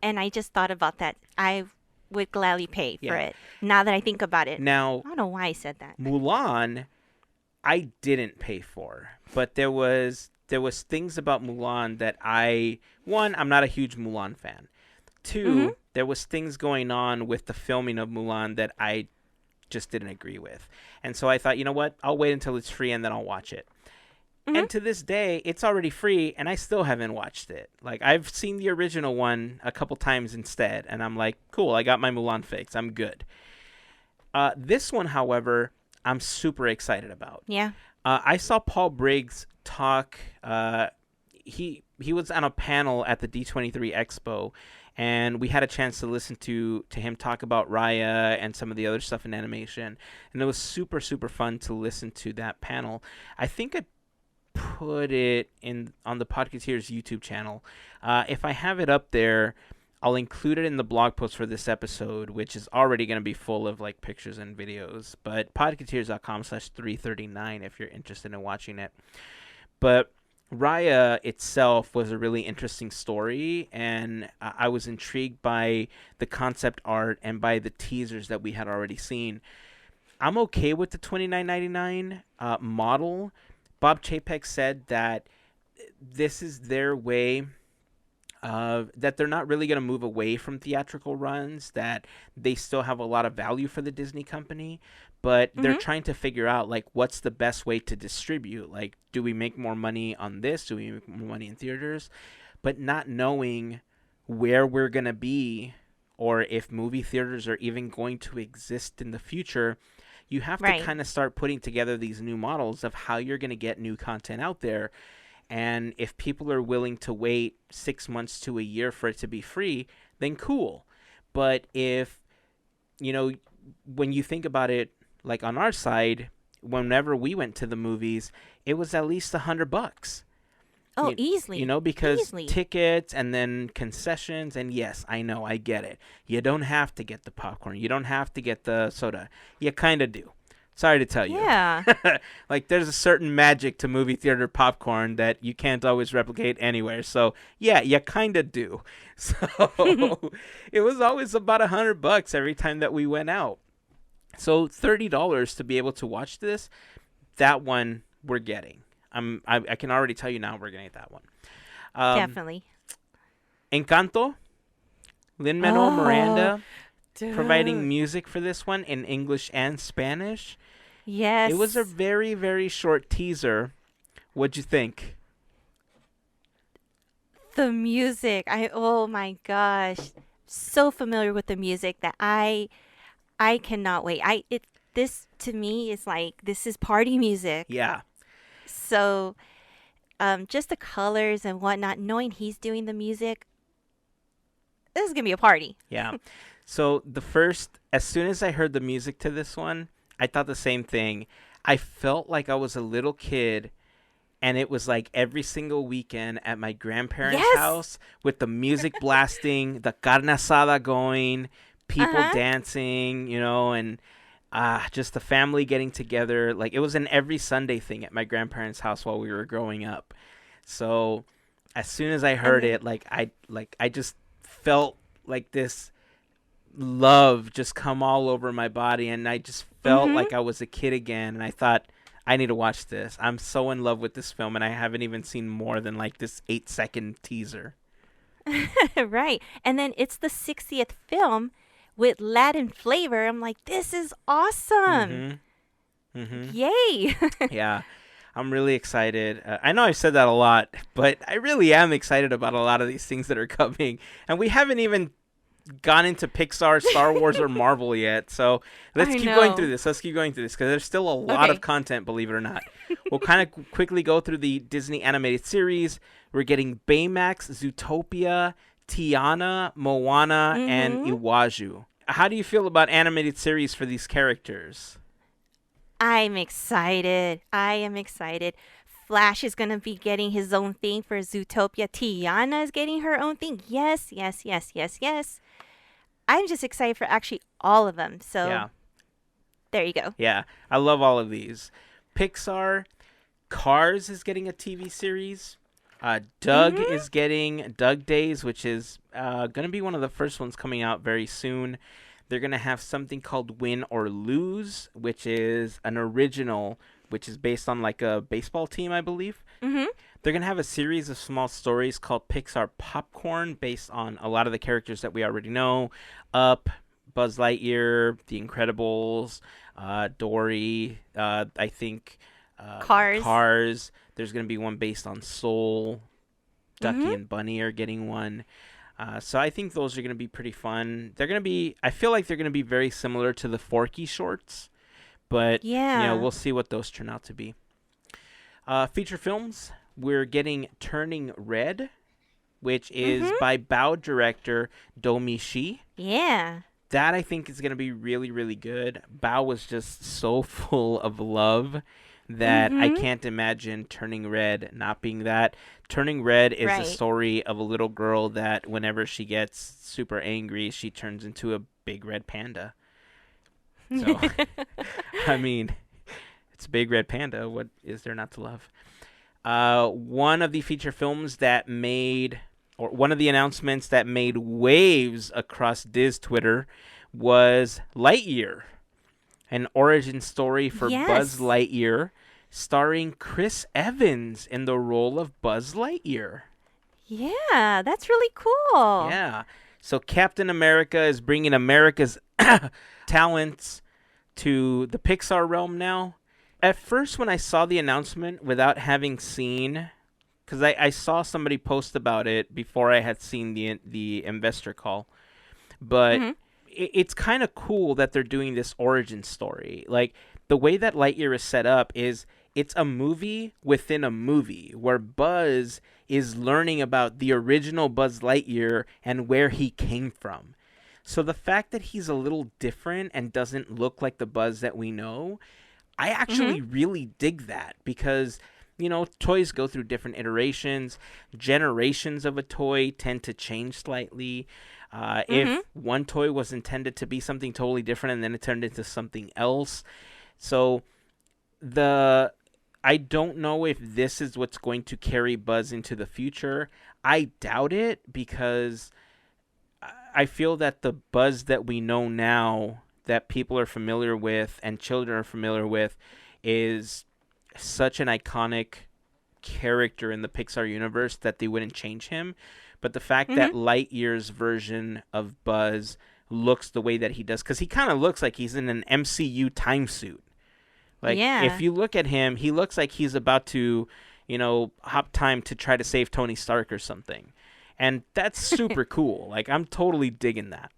And I just thought about that. I would gladly pay for Yeah. it. Now that I think about it. Now, I don't know why I said that. Mulan, I didn't pay for, but there was things about Mulan that I'm not a huge Mulan fan. Mhm. Two, there was things going on with the filming of Mulan that I just didn't agree with. And so I thought, you know what? I'll wait until it's free and then I'll watch it. Mhm. And to this day, it's already free, and I still haven't watched it. Like I've seen the original one a couple times instead, and I'm like, cool, I got my Mulan fix, I'm good. This one, however, I'm super excited about. Yeah. I saw Paul Briggs talk. He was on a panel at the D23 Expo, and we had a chance to listen to him talk about Raya and some of the other stuff in animation, and it was super super fun to listen to that panel. I think I put it in on the Podketeers YouTube channel. If I have it up there, I'll include it in the blog post for this episode, which is already going to be full of like pictures and videos. But podketeers.com/339 if you're interested in watching it. But Raya itself was a really interesting story, and I was intrigued by the concept art and by the teasers that we had already seen. I'm okay with the $29.99 model. Bob Chapek said that this is their way, that they're not really going to move away from theatrical runs, that they still have a lot of value for the Disney company, but they're Mm-hmm. trying to figure out, like, what's the best way to distribute. Like, do we make more money on this? Do we make more money in theaters? But not knowing where we're going to be, or if movie theaters are even going to exist in the future, you have to Right. kind of start putting together these new models of how you're going to get new content out there. And if people are willing to wait 6 months to a year for it to be free, then cool. But if, you know, when you think about it, like on our side, whenever we went to the movies, it was at least $100. Oh, You easily. know, because Easily. tickets and then concessions, and yes, I know, I get it. You don't have to get the popcorn. You don't have to get the soda. You kind of do. Sorry to tell you. Yeah. Like, there's a certain magic to movie theater popcorn that you can't always replicate anywhere. So, yeah, you kind of do. So, it was always about $100 every time that we went out. So, $30 to be able to watch this, that one we're getting. I can already tell you now we're getting that one. Um, Definitely. Encanto, Lin Manuel Oh, Miranda providing dude. music for this one in English and Spanish. It was a Yes. very, very short teaser. What'd you think? The music. Oh my gosh. So familiar with the music that I cannot wait. I it This to me is like this is party music. Yeah, So, just the colors and whatnot, knowing he's doing the music, this is gonna be a party. yeah. So as soon as I heard the music to this one, I thought the same thing. I felt like I was a little kid, and it was like every single weekend at my grandparents' Yes. house with the music blasting, the carne asada going, Uh people huh. dancing, and just the family getting together. Like, it was an every Sunday thing at my grandparents' house while we were growing up. So as soon as I And heard then it, I just felt like this love just come all over my body, and I just felt mhm. like I was a kid again, and I thought, I need to watch this. I'm so in love with this film, and I haven't even seen more than like this 8-second teaser. Right. And then it's the 60th film with Latin flavor. I'm like, this is awesome. Mm-hmm. Mm-hmm. Yay. Yeah. I'm really excited. I know I've said that a lot, but I really am excited about a lot of these things that are coming. And we haven't even gone into Pixar, Star Wars, or Marvel yet. So let's I keep going through know. this. Let's keep going through this because there's still a lot of Okay. content, believe it or not. We'll kind of quickly go through the Disney animated series. We're getting Baymax, Zootopia, Tiana, Moana, and Mhm. Iwaju. How do you feel about animated series for these characters? I'm excited. I am excited. Flash is going to be getting his own thing for Zootopia. Tiana is getting her own thing. Yes, yes, yes, yes, yes. I'm just excited for actually all of them. So Yeah, there you go. yeah. I love all of these. Pixar, Cars is getting a TV series. Doug Mhm. is getting Doug Days, which is going to be one of the first ones coming out very soon. They're going to have something called Win or Lose, which is an original, which is based on like a baseball team, I believe. Mhm. They're going to have a series of small stories called Pixar Popcorn, based on a lot of the characters that we already know: Up, Buzz Lightyear, The Incredibles, Dory, I think Cars. Cars. There's going to be one based on Soul. Ducky Mhm. and Bunny are getting one. So I think those are going to be pretty fun. They're going to be, I feel like they're going to be very similar to the Forky shorts, but Yeah. we'll see what those turn out to be. Feature films, we're getting Turning Red, which is Mhm. by Bao director Domi Shi. Yeah. That I think is going to be really, really good. Bao was just so full of love that I Mhm. can't imagine Turning Red not being that. Turning Red is the Right. story of a little girl that whenever she gets super angry, she turns into a big red panda. So, I mean, it's a big red panda. What is there not to love? One of the feature films that made, or one of the announcements that made waves across Diz Twitter was Lightyear, an origin story for Buzz Yes. Lightyear, starring Chris Evans in the role of Buzz Lightyear. Yeah, that's really cool. Yeah. So Captain America is bringing America's talents to the Pixar realm now. At first, when I saw the announcement without having seen, because I saw somebody post about it before I had seen the investor call, but Mhm. it's kind of cool that they're doing this origin story. Like, the way that Lightyear is set up is it's a movie within a movie where Buzz is learning about the original Buzz Lightyear and where he came from. So the fact that he's a little different and doesn't look like the Buzz that we know, I Mhm. actually really dig that because, toys go through different iterations. Generations of a toy tend to change slightly. Mhm. If one toy was intended to be something totally different and then it turned into something else. So the I don't know if this is what's going to carry Buzz into the future. I doubt it because I feel that the Buzz that we know now, that people are familiar with and children are familiar with, is such an iconic character in the Pixar universe that they wouldn't change him. But the fact Mhm. that Lightyear's version of Buzz looks the way that he does, because he kind of looks like he's in an MCU time suit. Like, if Yeah. you look at him, he looks like he's about to, hop time to try to save Tony Stark or something. And that's super cool. Like, I'm totally digging that.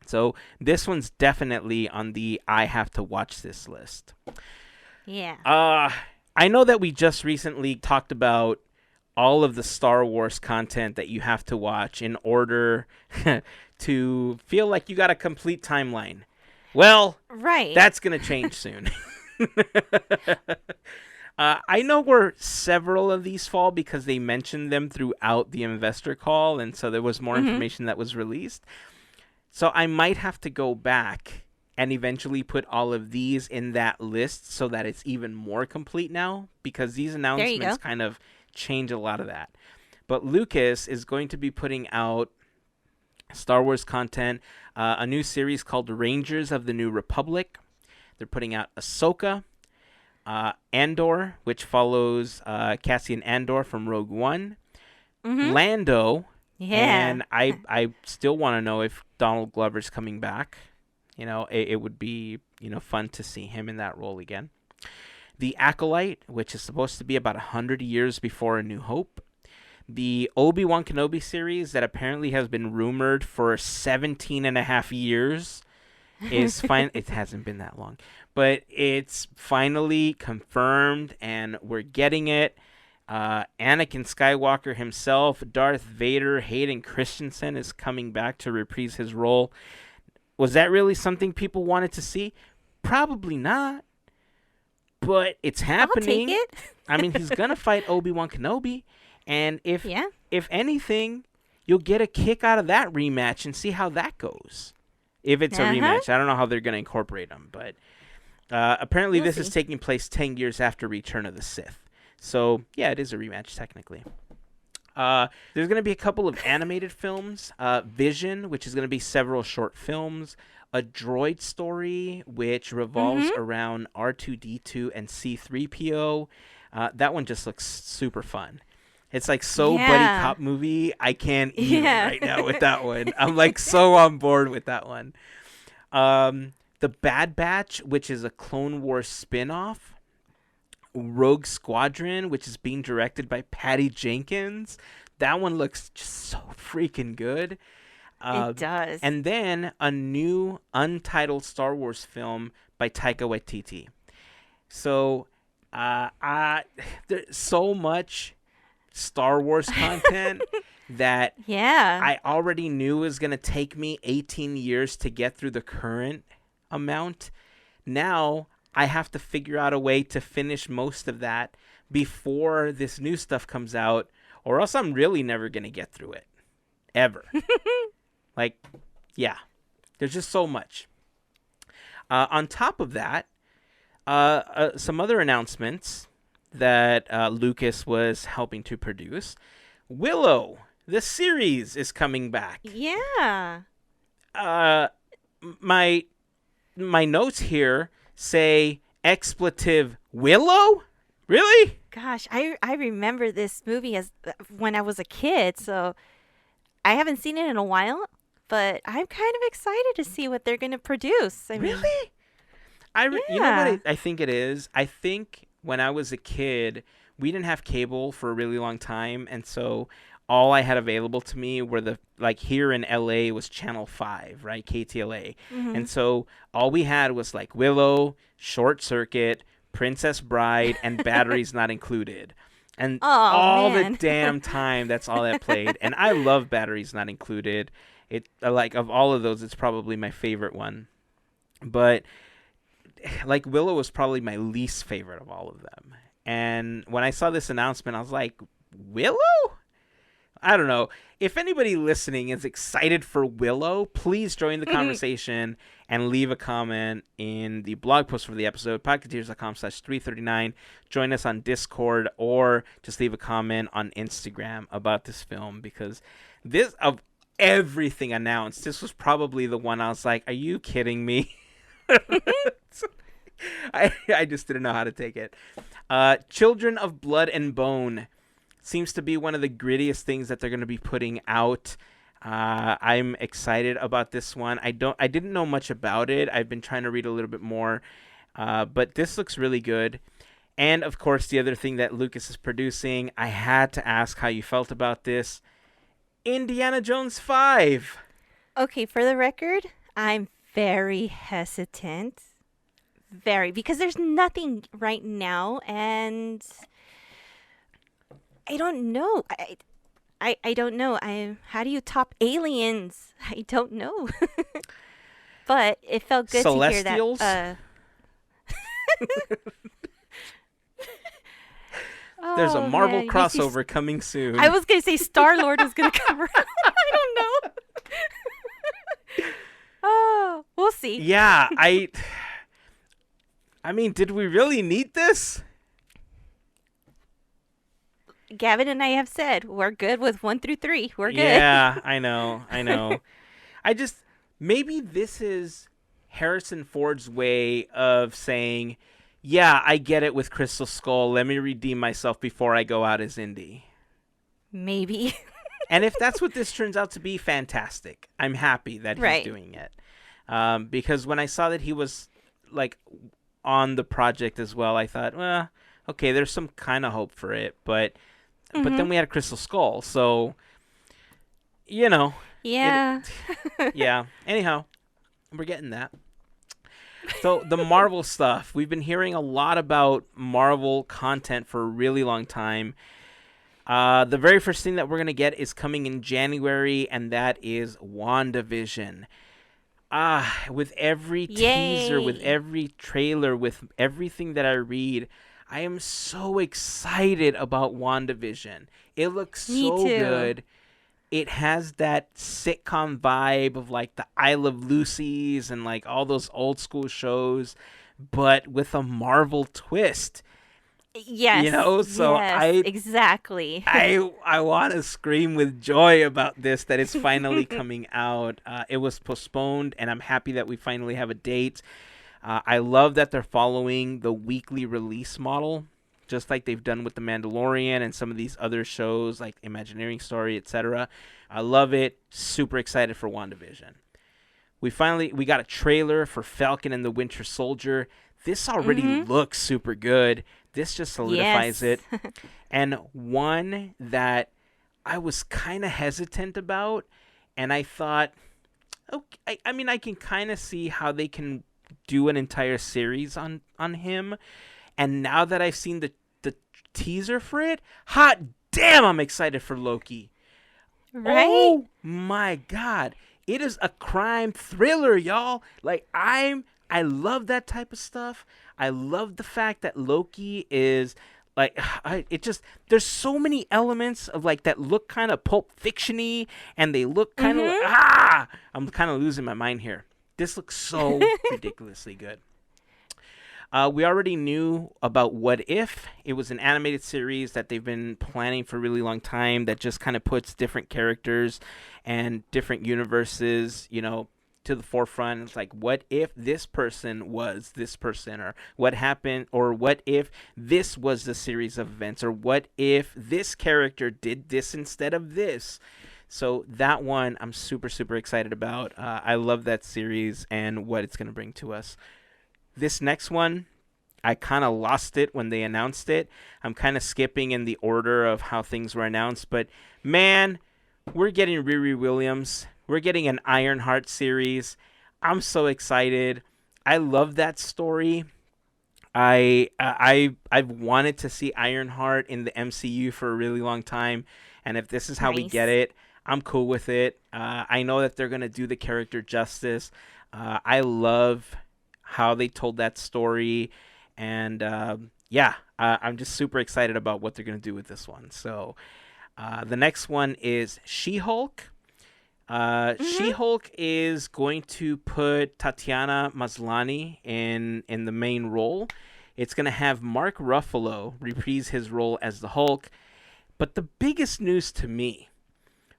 So, this one's definitely on the I have to watch this list. Yeah. Uh, I know that we just recently talked about all of the Star Wars content that you have to watch in order to feel like you got a complete timeline. Well, Right. that's going to change soon. I know where several of these fall because they mentioned them throughout the investor call, and so there was more Mhm. information that was released. So I might have to go back and eventually put all of these in that list so that it's even more complete now because these There you announcements go. kind of change a lot of that. But Lucas is going to be putting out Star Wars content, a new series called Rangers of the New Republic. They're putting out Ahsoka, Andor, which follows Cassian Andor from Rogue One, Mhm. Lando, Yeah. and I still want to know if Donald Glover's coming back. It would be fun to see him in that role again. The Acolyte, which is supposed to be about 100 years before A New Hope. The Obi-Wan Kenobi series that apparently has been rumored for 17 and a half years is fine. It hasn't been that long, but it's finally confirmed and we're getting it. Anakin Skywalker himself, Darth Vader, Hayden Christensen is coming back to reprise his role. Was that really something people wanted to see? Probably not, but it's I'll take happening. it. I mean, he's gonna fight Obi-Wan Kenobi, and if Yeah. if anything, you'll get a kick out of that rematch and see how that goes. If it's a Uh-huh. rematch, I don't know how they're gonna incorporate them, but apparently We'll this is see. taking place 10 years after Return of the Sith. So yeah, it is a rematch technically. There's going to be a couple of animated films. Vision, which is going to be several short films. A droid story, which revolves Mhm. around R2D2 and C3PO. That one just looks super fun. It's like so buddy Yeah. cop movie. I can't even Yeah. right now with that one. I'm like so on board with that one. The Bad Batch, which is a Clone Wars spin-off. Rogue Squadron, which is being directed by Patty Jenkins. That one looks just so freaking good. It Uh, does. and then a new untitled Star Wars film by Taika Waititi. So, there's so much Star Wars content that Yeah. I already knew was going to take me 18 years to get through the current amount. Now I have to figure out a way to finish most of that before this new stuff comes out, or else I'm really never going to get through it. Ever. Like, yeah. There's just so much. On top of that, some other announcements. that Lucas was helping to produce. Willow, the series, is coming back. Yeah. Uh, my my notes here say expletive Willow. Really? Gosh, I remember this movie as when I was a kid, so I haven't seen it in a while, but I'm kind of excited to see what they're going to produce. I mean, Really? You know what yeah. I think it is? I think when I was a kid, we didn't have cable for a really long time, and so all I had available to me were like here in LA was Channel 5, right? KTLA. Mhm. And so all we had was like Willow, Short Circuit, Princess Bride, and Batteries Not Included. And Oh, all the man. damn time that's all that played. And I love Batteries Not Included. It like of all of those, it's probably my favorite one. But like Willow was probably my least favorite of all of them. And when I saw this announcement, I was like, Willow? I don't know. If anybody listening is excited for Willow, please join the conversation and leave a comment in the blog post for the episode, podketeers.com/339. Join us on Discord or just leave a comment on Instagram about this film, because this, of everything announced, this was probably the one I was like, are you kidding me? I just didn't know how to take it. Children of Blood and Bone seems to be one of the grittiest things that they're going to be putting out. I'm excited about this one. I didn't know much about it. I've been trying to read a little bit more, but this looks really good. And of course, the other thing that Lucas is producing, I had to ask how you felt about this. Indiana Jones 5. Okay, for the record, I'm very hesitant. Very, because there's nothing right now, and I don't know. I don't know. How do you top aliens? I don't know. But it felt good to hear that. Celestials? There's a Oh Marvel man, crossover coming soon. I was gonna say Star Lord was gonna come around. I don't know. Oh, we'll see. Yeah, I mean, did we really need this? Gavin and I have said we're good with 1 through 3. We're good. Yeah, I know. I just, maybe this is Harrison Ford's way of saying, yeah, I get it with Crystal Skull. Let me redeem myself before I go out as Indy. Maybe. And if that's what this turns out to be, fantastic. I'm happy that he's Right. doing it. Because when I saw that he was like on the project as well, I thought, well, okay, there's some kind of hope for it. But then we had a Crystal Skull, so you know. Yeah. Yeah. Anyhow, we're getting that. So the Marvel stuff, we've been hearing a lot about Marvel content for a really long time. The very first thing that we're going to get is coming in January, and that is WandaVision. With every teaser, with Yay. every trailer, with everything that I read, I am so excited about WandaVision. It looks Me so too. good. It has that sitcom vibe of like the I Love Lucy's and like all those old school shows, but with a Marvel twist. Yes. You know, so yes, exactly. I want to scream with joy about this, that it's finally coming out. It was postponed, and I'm happy that we finally have a date. I love that they're following the weekly release model, just like they've done with The Mandalorian and some of these other shows like Imagineering Story, etc. I love it. Super excited for WandaVision. We got a trailer for Falcon and the Winter Soldier. This already looks super good. This just solidifies Yes. it. And one that I was kind of hesitant about, and I thought, okay, I mean, I can kind of see how they can do an entire series on him. And now that I've seen the teaser for it, hot damn, I'm excited for Loki. Right? Oh my god. It is a crime thriller, y'all. Like I love that type of stuff. I love the fact that Loki is like there's so many elements of like that look kind of Pulp Fiction-y, and they look kind of I'm kind of losing my mind here. This looks so ridiculously good. We already knew about What If. It was an animated series that they've been planning for a really long time that just kind of puts different characters and different universes, to the forefront. It's like, what if this person was this person, or what happened, or what if this was the series of events, or what if this character did this instead of this. So that one I'm super, super excited about. I love that series and what it's going to bring to us. This next one, I kind of lost it when they announced it. I'm kind of skipping in the order of how things were announced. But, man, we're getting Riri Williams. We're getting an Ironheart series. I'm so excited. I love that story. I've wanted to see Ironheart in the MCU for a really long time. And if this is how we get Nice. it, I'm cool with it. I know that they're going to do the character justice. I love how they told that story. And I'm just super excited about what they're going to do with this one. So the next one is She-Hulk. Mhm. She-Hulk is going to put Tatiana Maslany in the main role. It's going to have Mark Ruffalo reprise his role as the Hulk. But the biggest news to me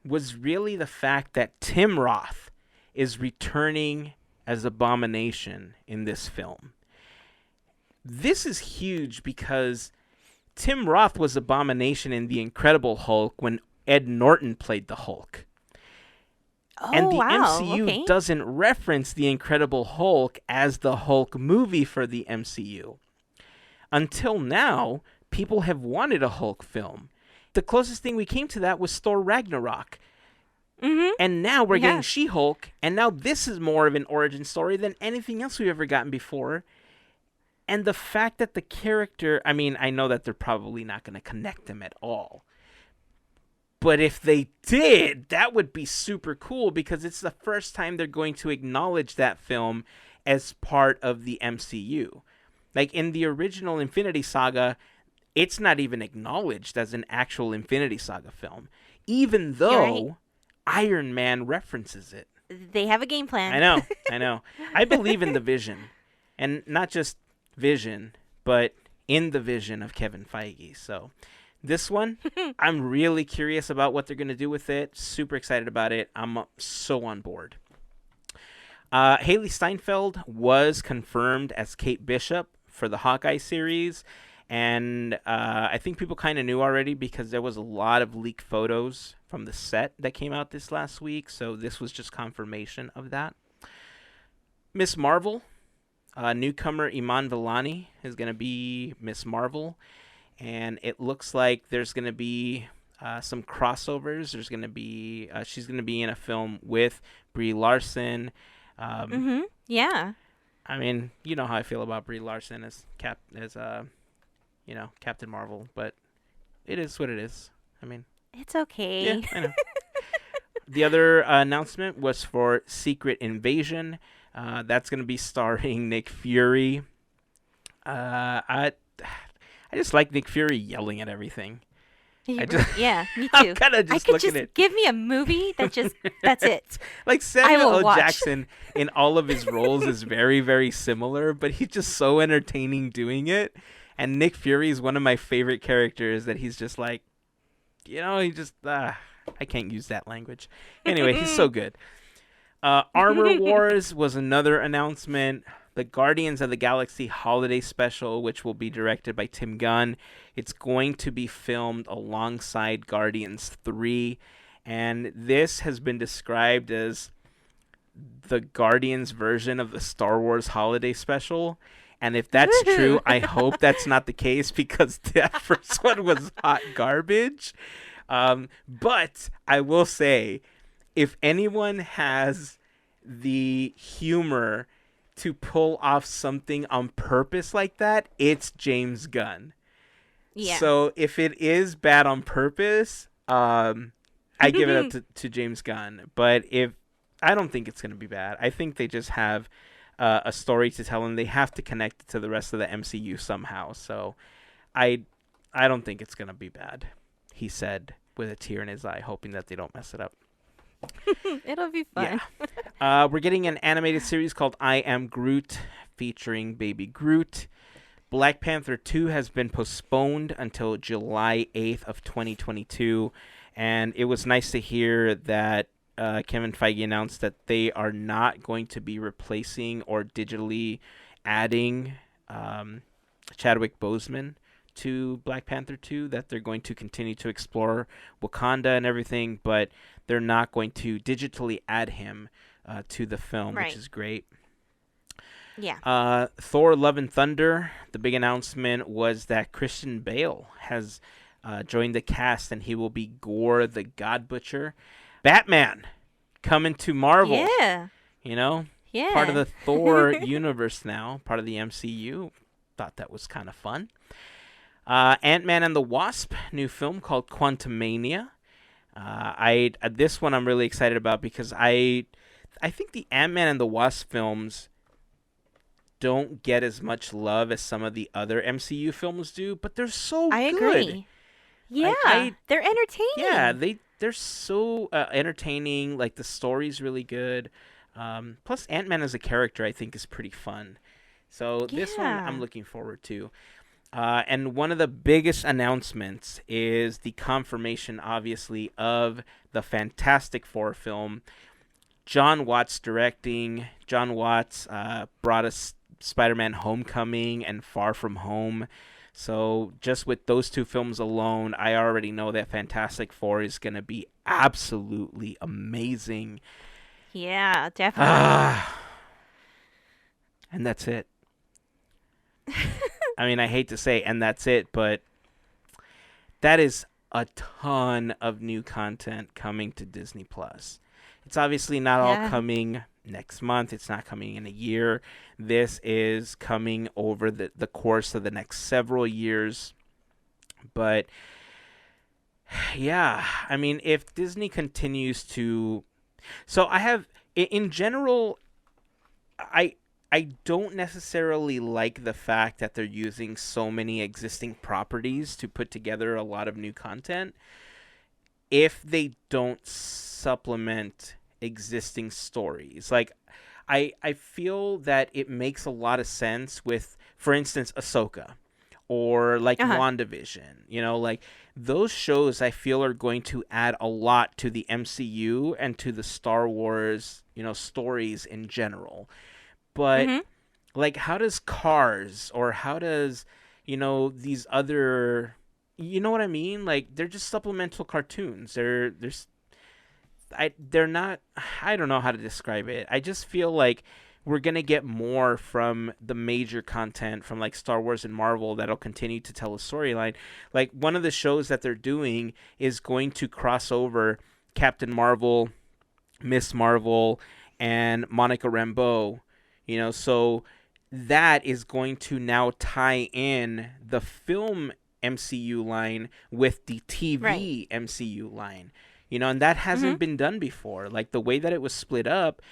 was really the fact that Tim Roth is returning as Abomination in this film. This is huge because Tim Roth was Abomination in The Incredible Hulk when Ed Norton played the Hulk. And Oh, the wow. MCU Okay. doesn't reference The Incredible Hulk as the Hulk movie for the MCU. Until now, people have wanted a Hulk film. The closest thing we came to that was Thor Ragnarok. Mhm. And now we're getting Yeah. She-Hulk, and now this is more of an origin story than anything else we've ever gotten before. And the fact that the character, I mean, I know that they're probably not going to connect them at all. But if they did, that would be super cool because it's the first time they're going to acknowledge that film as part of the MCU. Like in the original Infinity Saga, it's not even acknowledged as an actual Infinity Saga film, even You're right. though Iron Man references it. They have a game I plan. know, I know. I believe in the vision, and not just vision, but in the vision of Kevin Feige. So this one, I'm really curious about what they're going to do with it. Super excited about it. I'm so on board. Haley Steinfeld was confirmed as Kate Bishop for the Hawkeye series. And I think people kind of knew already because there was a lot of leaked photos from the set that came out this last week. So this was just confirmation of that. Miss Marvel, newcomer Iman Vellani is going to be Miss Marvel. And it looks like there's going to be some crossovers. There's going to be she's going to be in a film with Brie Larson. Um, Mhm. Yeah. I mean, you know how I feel about Brie Larson as Captain Marvel, but it is what it is. I mean, It's yeah, okay. I know. The other announcement was for Secret Invasion. That's going to be starring Nick Fury. I just like Nick Fury yelling at everything. I just, Yeah, me I'm too. kind of I just could looking just at give me a movie that's it. like I Samuel will L. watch. Jackson in all of his roles is very, very similar, but he's just so entertaining doing it. And Nick Fury is one of my favorite characters that he's just like, he just, I can't use that language. Anyway, he's so good. Armor Wars was another announcement. The Guardians of the Galaxy Holiday Special, which will be directed by Tim Gunn. It's going to be filmed alongside Guardians 3. And this has been described as the Guardians version of the Star Wars Holiday Special. And if that's true, Woohoo. I hope that's not the case because that first one was hot garbage. But I will say, if anyone has the humor to pull off something on purpose like that, it's James Gunn. Yeah. So if it is bad on purpose, I give it up to James Gunn. But if I don't think it's going to be bad. I think they just have a story to tell, and they have to connect it to the rest of the MCU somehow. So I don't think it's going to be bad, he said with a tear in his eye, hoping that they don't mess it up. It'll be fun. We're getting an animated series called I Am Groot featuring Baby Groot. Black Panther 2 has been postponed until July 8th of 2022, and it was nice to hear that Kevin Feige announced that they are not going to be replacing or digitally adding Chadwick Boseman to Black Panther 2, that they're going to continue to explore Wakanda and everything, but they're not going to digitally add him to the film, which Right. is great. Yeah. Thor: Love and Thunder. The big announcement was that Christian Bale has joined the cast, and he will be Gore the God Butcher. Batman coming to Marvel. Yeah. You know, part of Yeah. the Thor universe now, part of the MCU. Thought that was kind of fun. Ant-Man and the Wasp, new film called Quantumania. This one I'm really excited about because I think the Ant-Man and the Wasp films don't get as much love as some of the other MCU films do, but they're so I good. agree. Yeah. I They're yeah, entertaining. they're so entertaining. Like the story's really good. Plus, Ant-Man as a character, I think, is pretty fun. So this one I'm Yeah. looking forward to. And one of the biggest announcements is the confirmation, obviously, of the Fantastic Four film. John Watts directing. John Watts brought us Spider-Man Homecoming and Far From Home. So just with those two films alone, I already know that Fantastic Four is going to be absolutely amazing. Yeah, definitely. Ah, and that's it. I mean, I hate to say, and that's it, but that is a ton of new content coming to Disney Plus. It's obviously not all Yeah. coming next month. It's not coming in a year. This is coming over the course of the next several years. But yeah, I mean, if Disney continues to, so I have in general, I I don't necessarily like the fact that they're using so many existing properties to put together a lot of new content if they don't supplement existing stories. Like I feel that it makes a lot of sense with, for instance, Ahsoka or like Uh huh. WandaVision. You know, like those shows I feel are going to add a lot to the MCU and to the Star Wars, stories in general. But Mhm. like how does Cars or how does, these other, you know what I mean? Like they're just supplemental cartoons. They're not, I don't know how to describe it. I just feel like we're going to get more from the major content from like Star Wars and Marvel that'll continue to tell a storyline. Like one of the shows that they're doing is going to cross over Captain Marvel, Miss Marvel, and Monica Rambeau. So that is going to now tie in the film MCU line with the Right. TV MCU line. And that Mhm. hasn't been done before. Like the way that it was split up,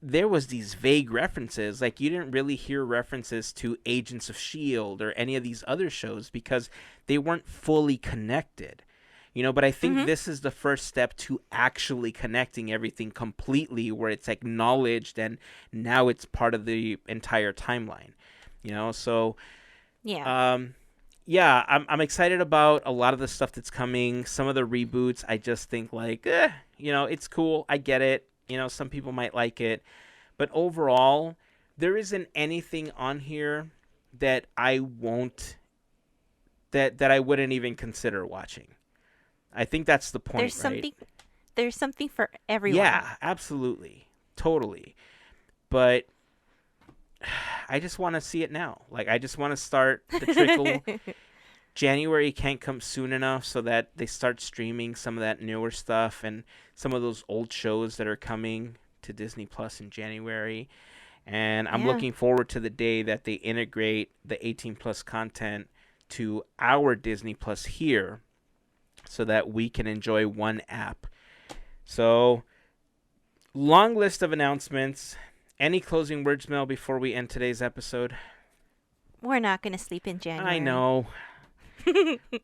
there was these vague references. Like you didn't really hear references to Agents of Shield or any of these other shows because they weren't fully connected. But I think Mhm. this is the first step to actually connecting everything completely where it's acknowledged and now it's part of the entire timeline. So Yeah. um yeah, I'm excited about a lot of the stuff that's coming. Some of the reboots, I just think like, it's cool. I get it. Some people might like it, but overall, there isn't anything on here that I won't that I wouldn't even consider watching. I think that's the point, There's right? something. There's something for everyone. Yeah, absolutely, totally. But I just want to see it now. Like I just want to start the trickle. January can't come soon enough so that they start streaming some of that newer stuff and some of those old shows that are coming to Disney Plus in January. And I'm Yeah. looking forward to the day that they integrate the 18 plus content to our Disney Plus here so that we can enjoy one app. So, long list of announcements. Any closing words, Mel, before we end today's episode? We're not gonna sleep in I January. know.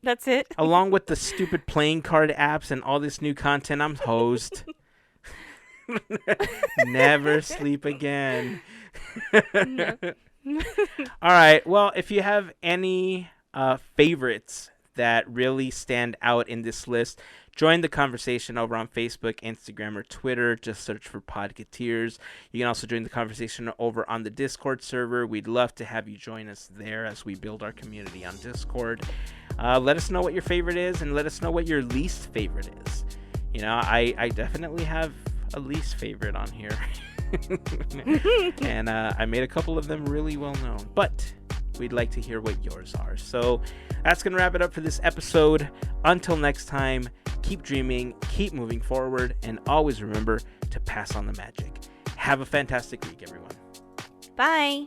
That's it. Along with the stupid playing card apps and all this new content, I'm hosed. Never sleep again. No. All right. Well, if you have any favorites that really stand out in this list, join the conversation over on Facebook, Instagram, or Twitter. Just search for Podketeers. You can also join the conversation over on the Discord server. We'd love to have you join us there as we build our community on Discord. Let us know what your favorite is, and let us know what your least favorite is. I definitely have a least favorite on here. And I made a couple of them really well known, but we'd like to hear what yours are. So that's going to wrap it up for this episode. Until next time, keep dreaming, keep moving forward, and always remember to pass on the magic. Have a fantastic week, everyone. Bye.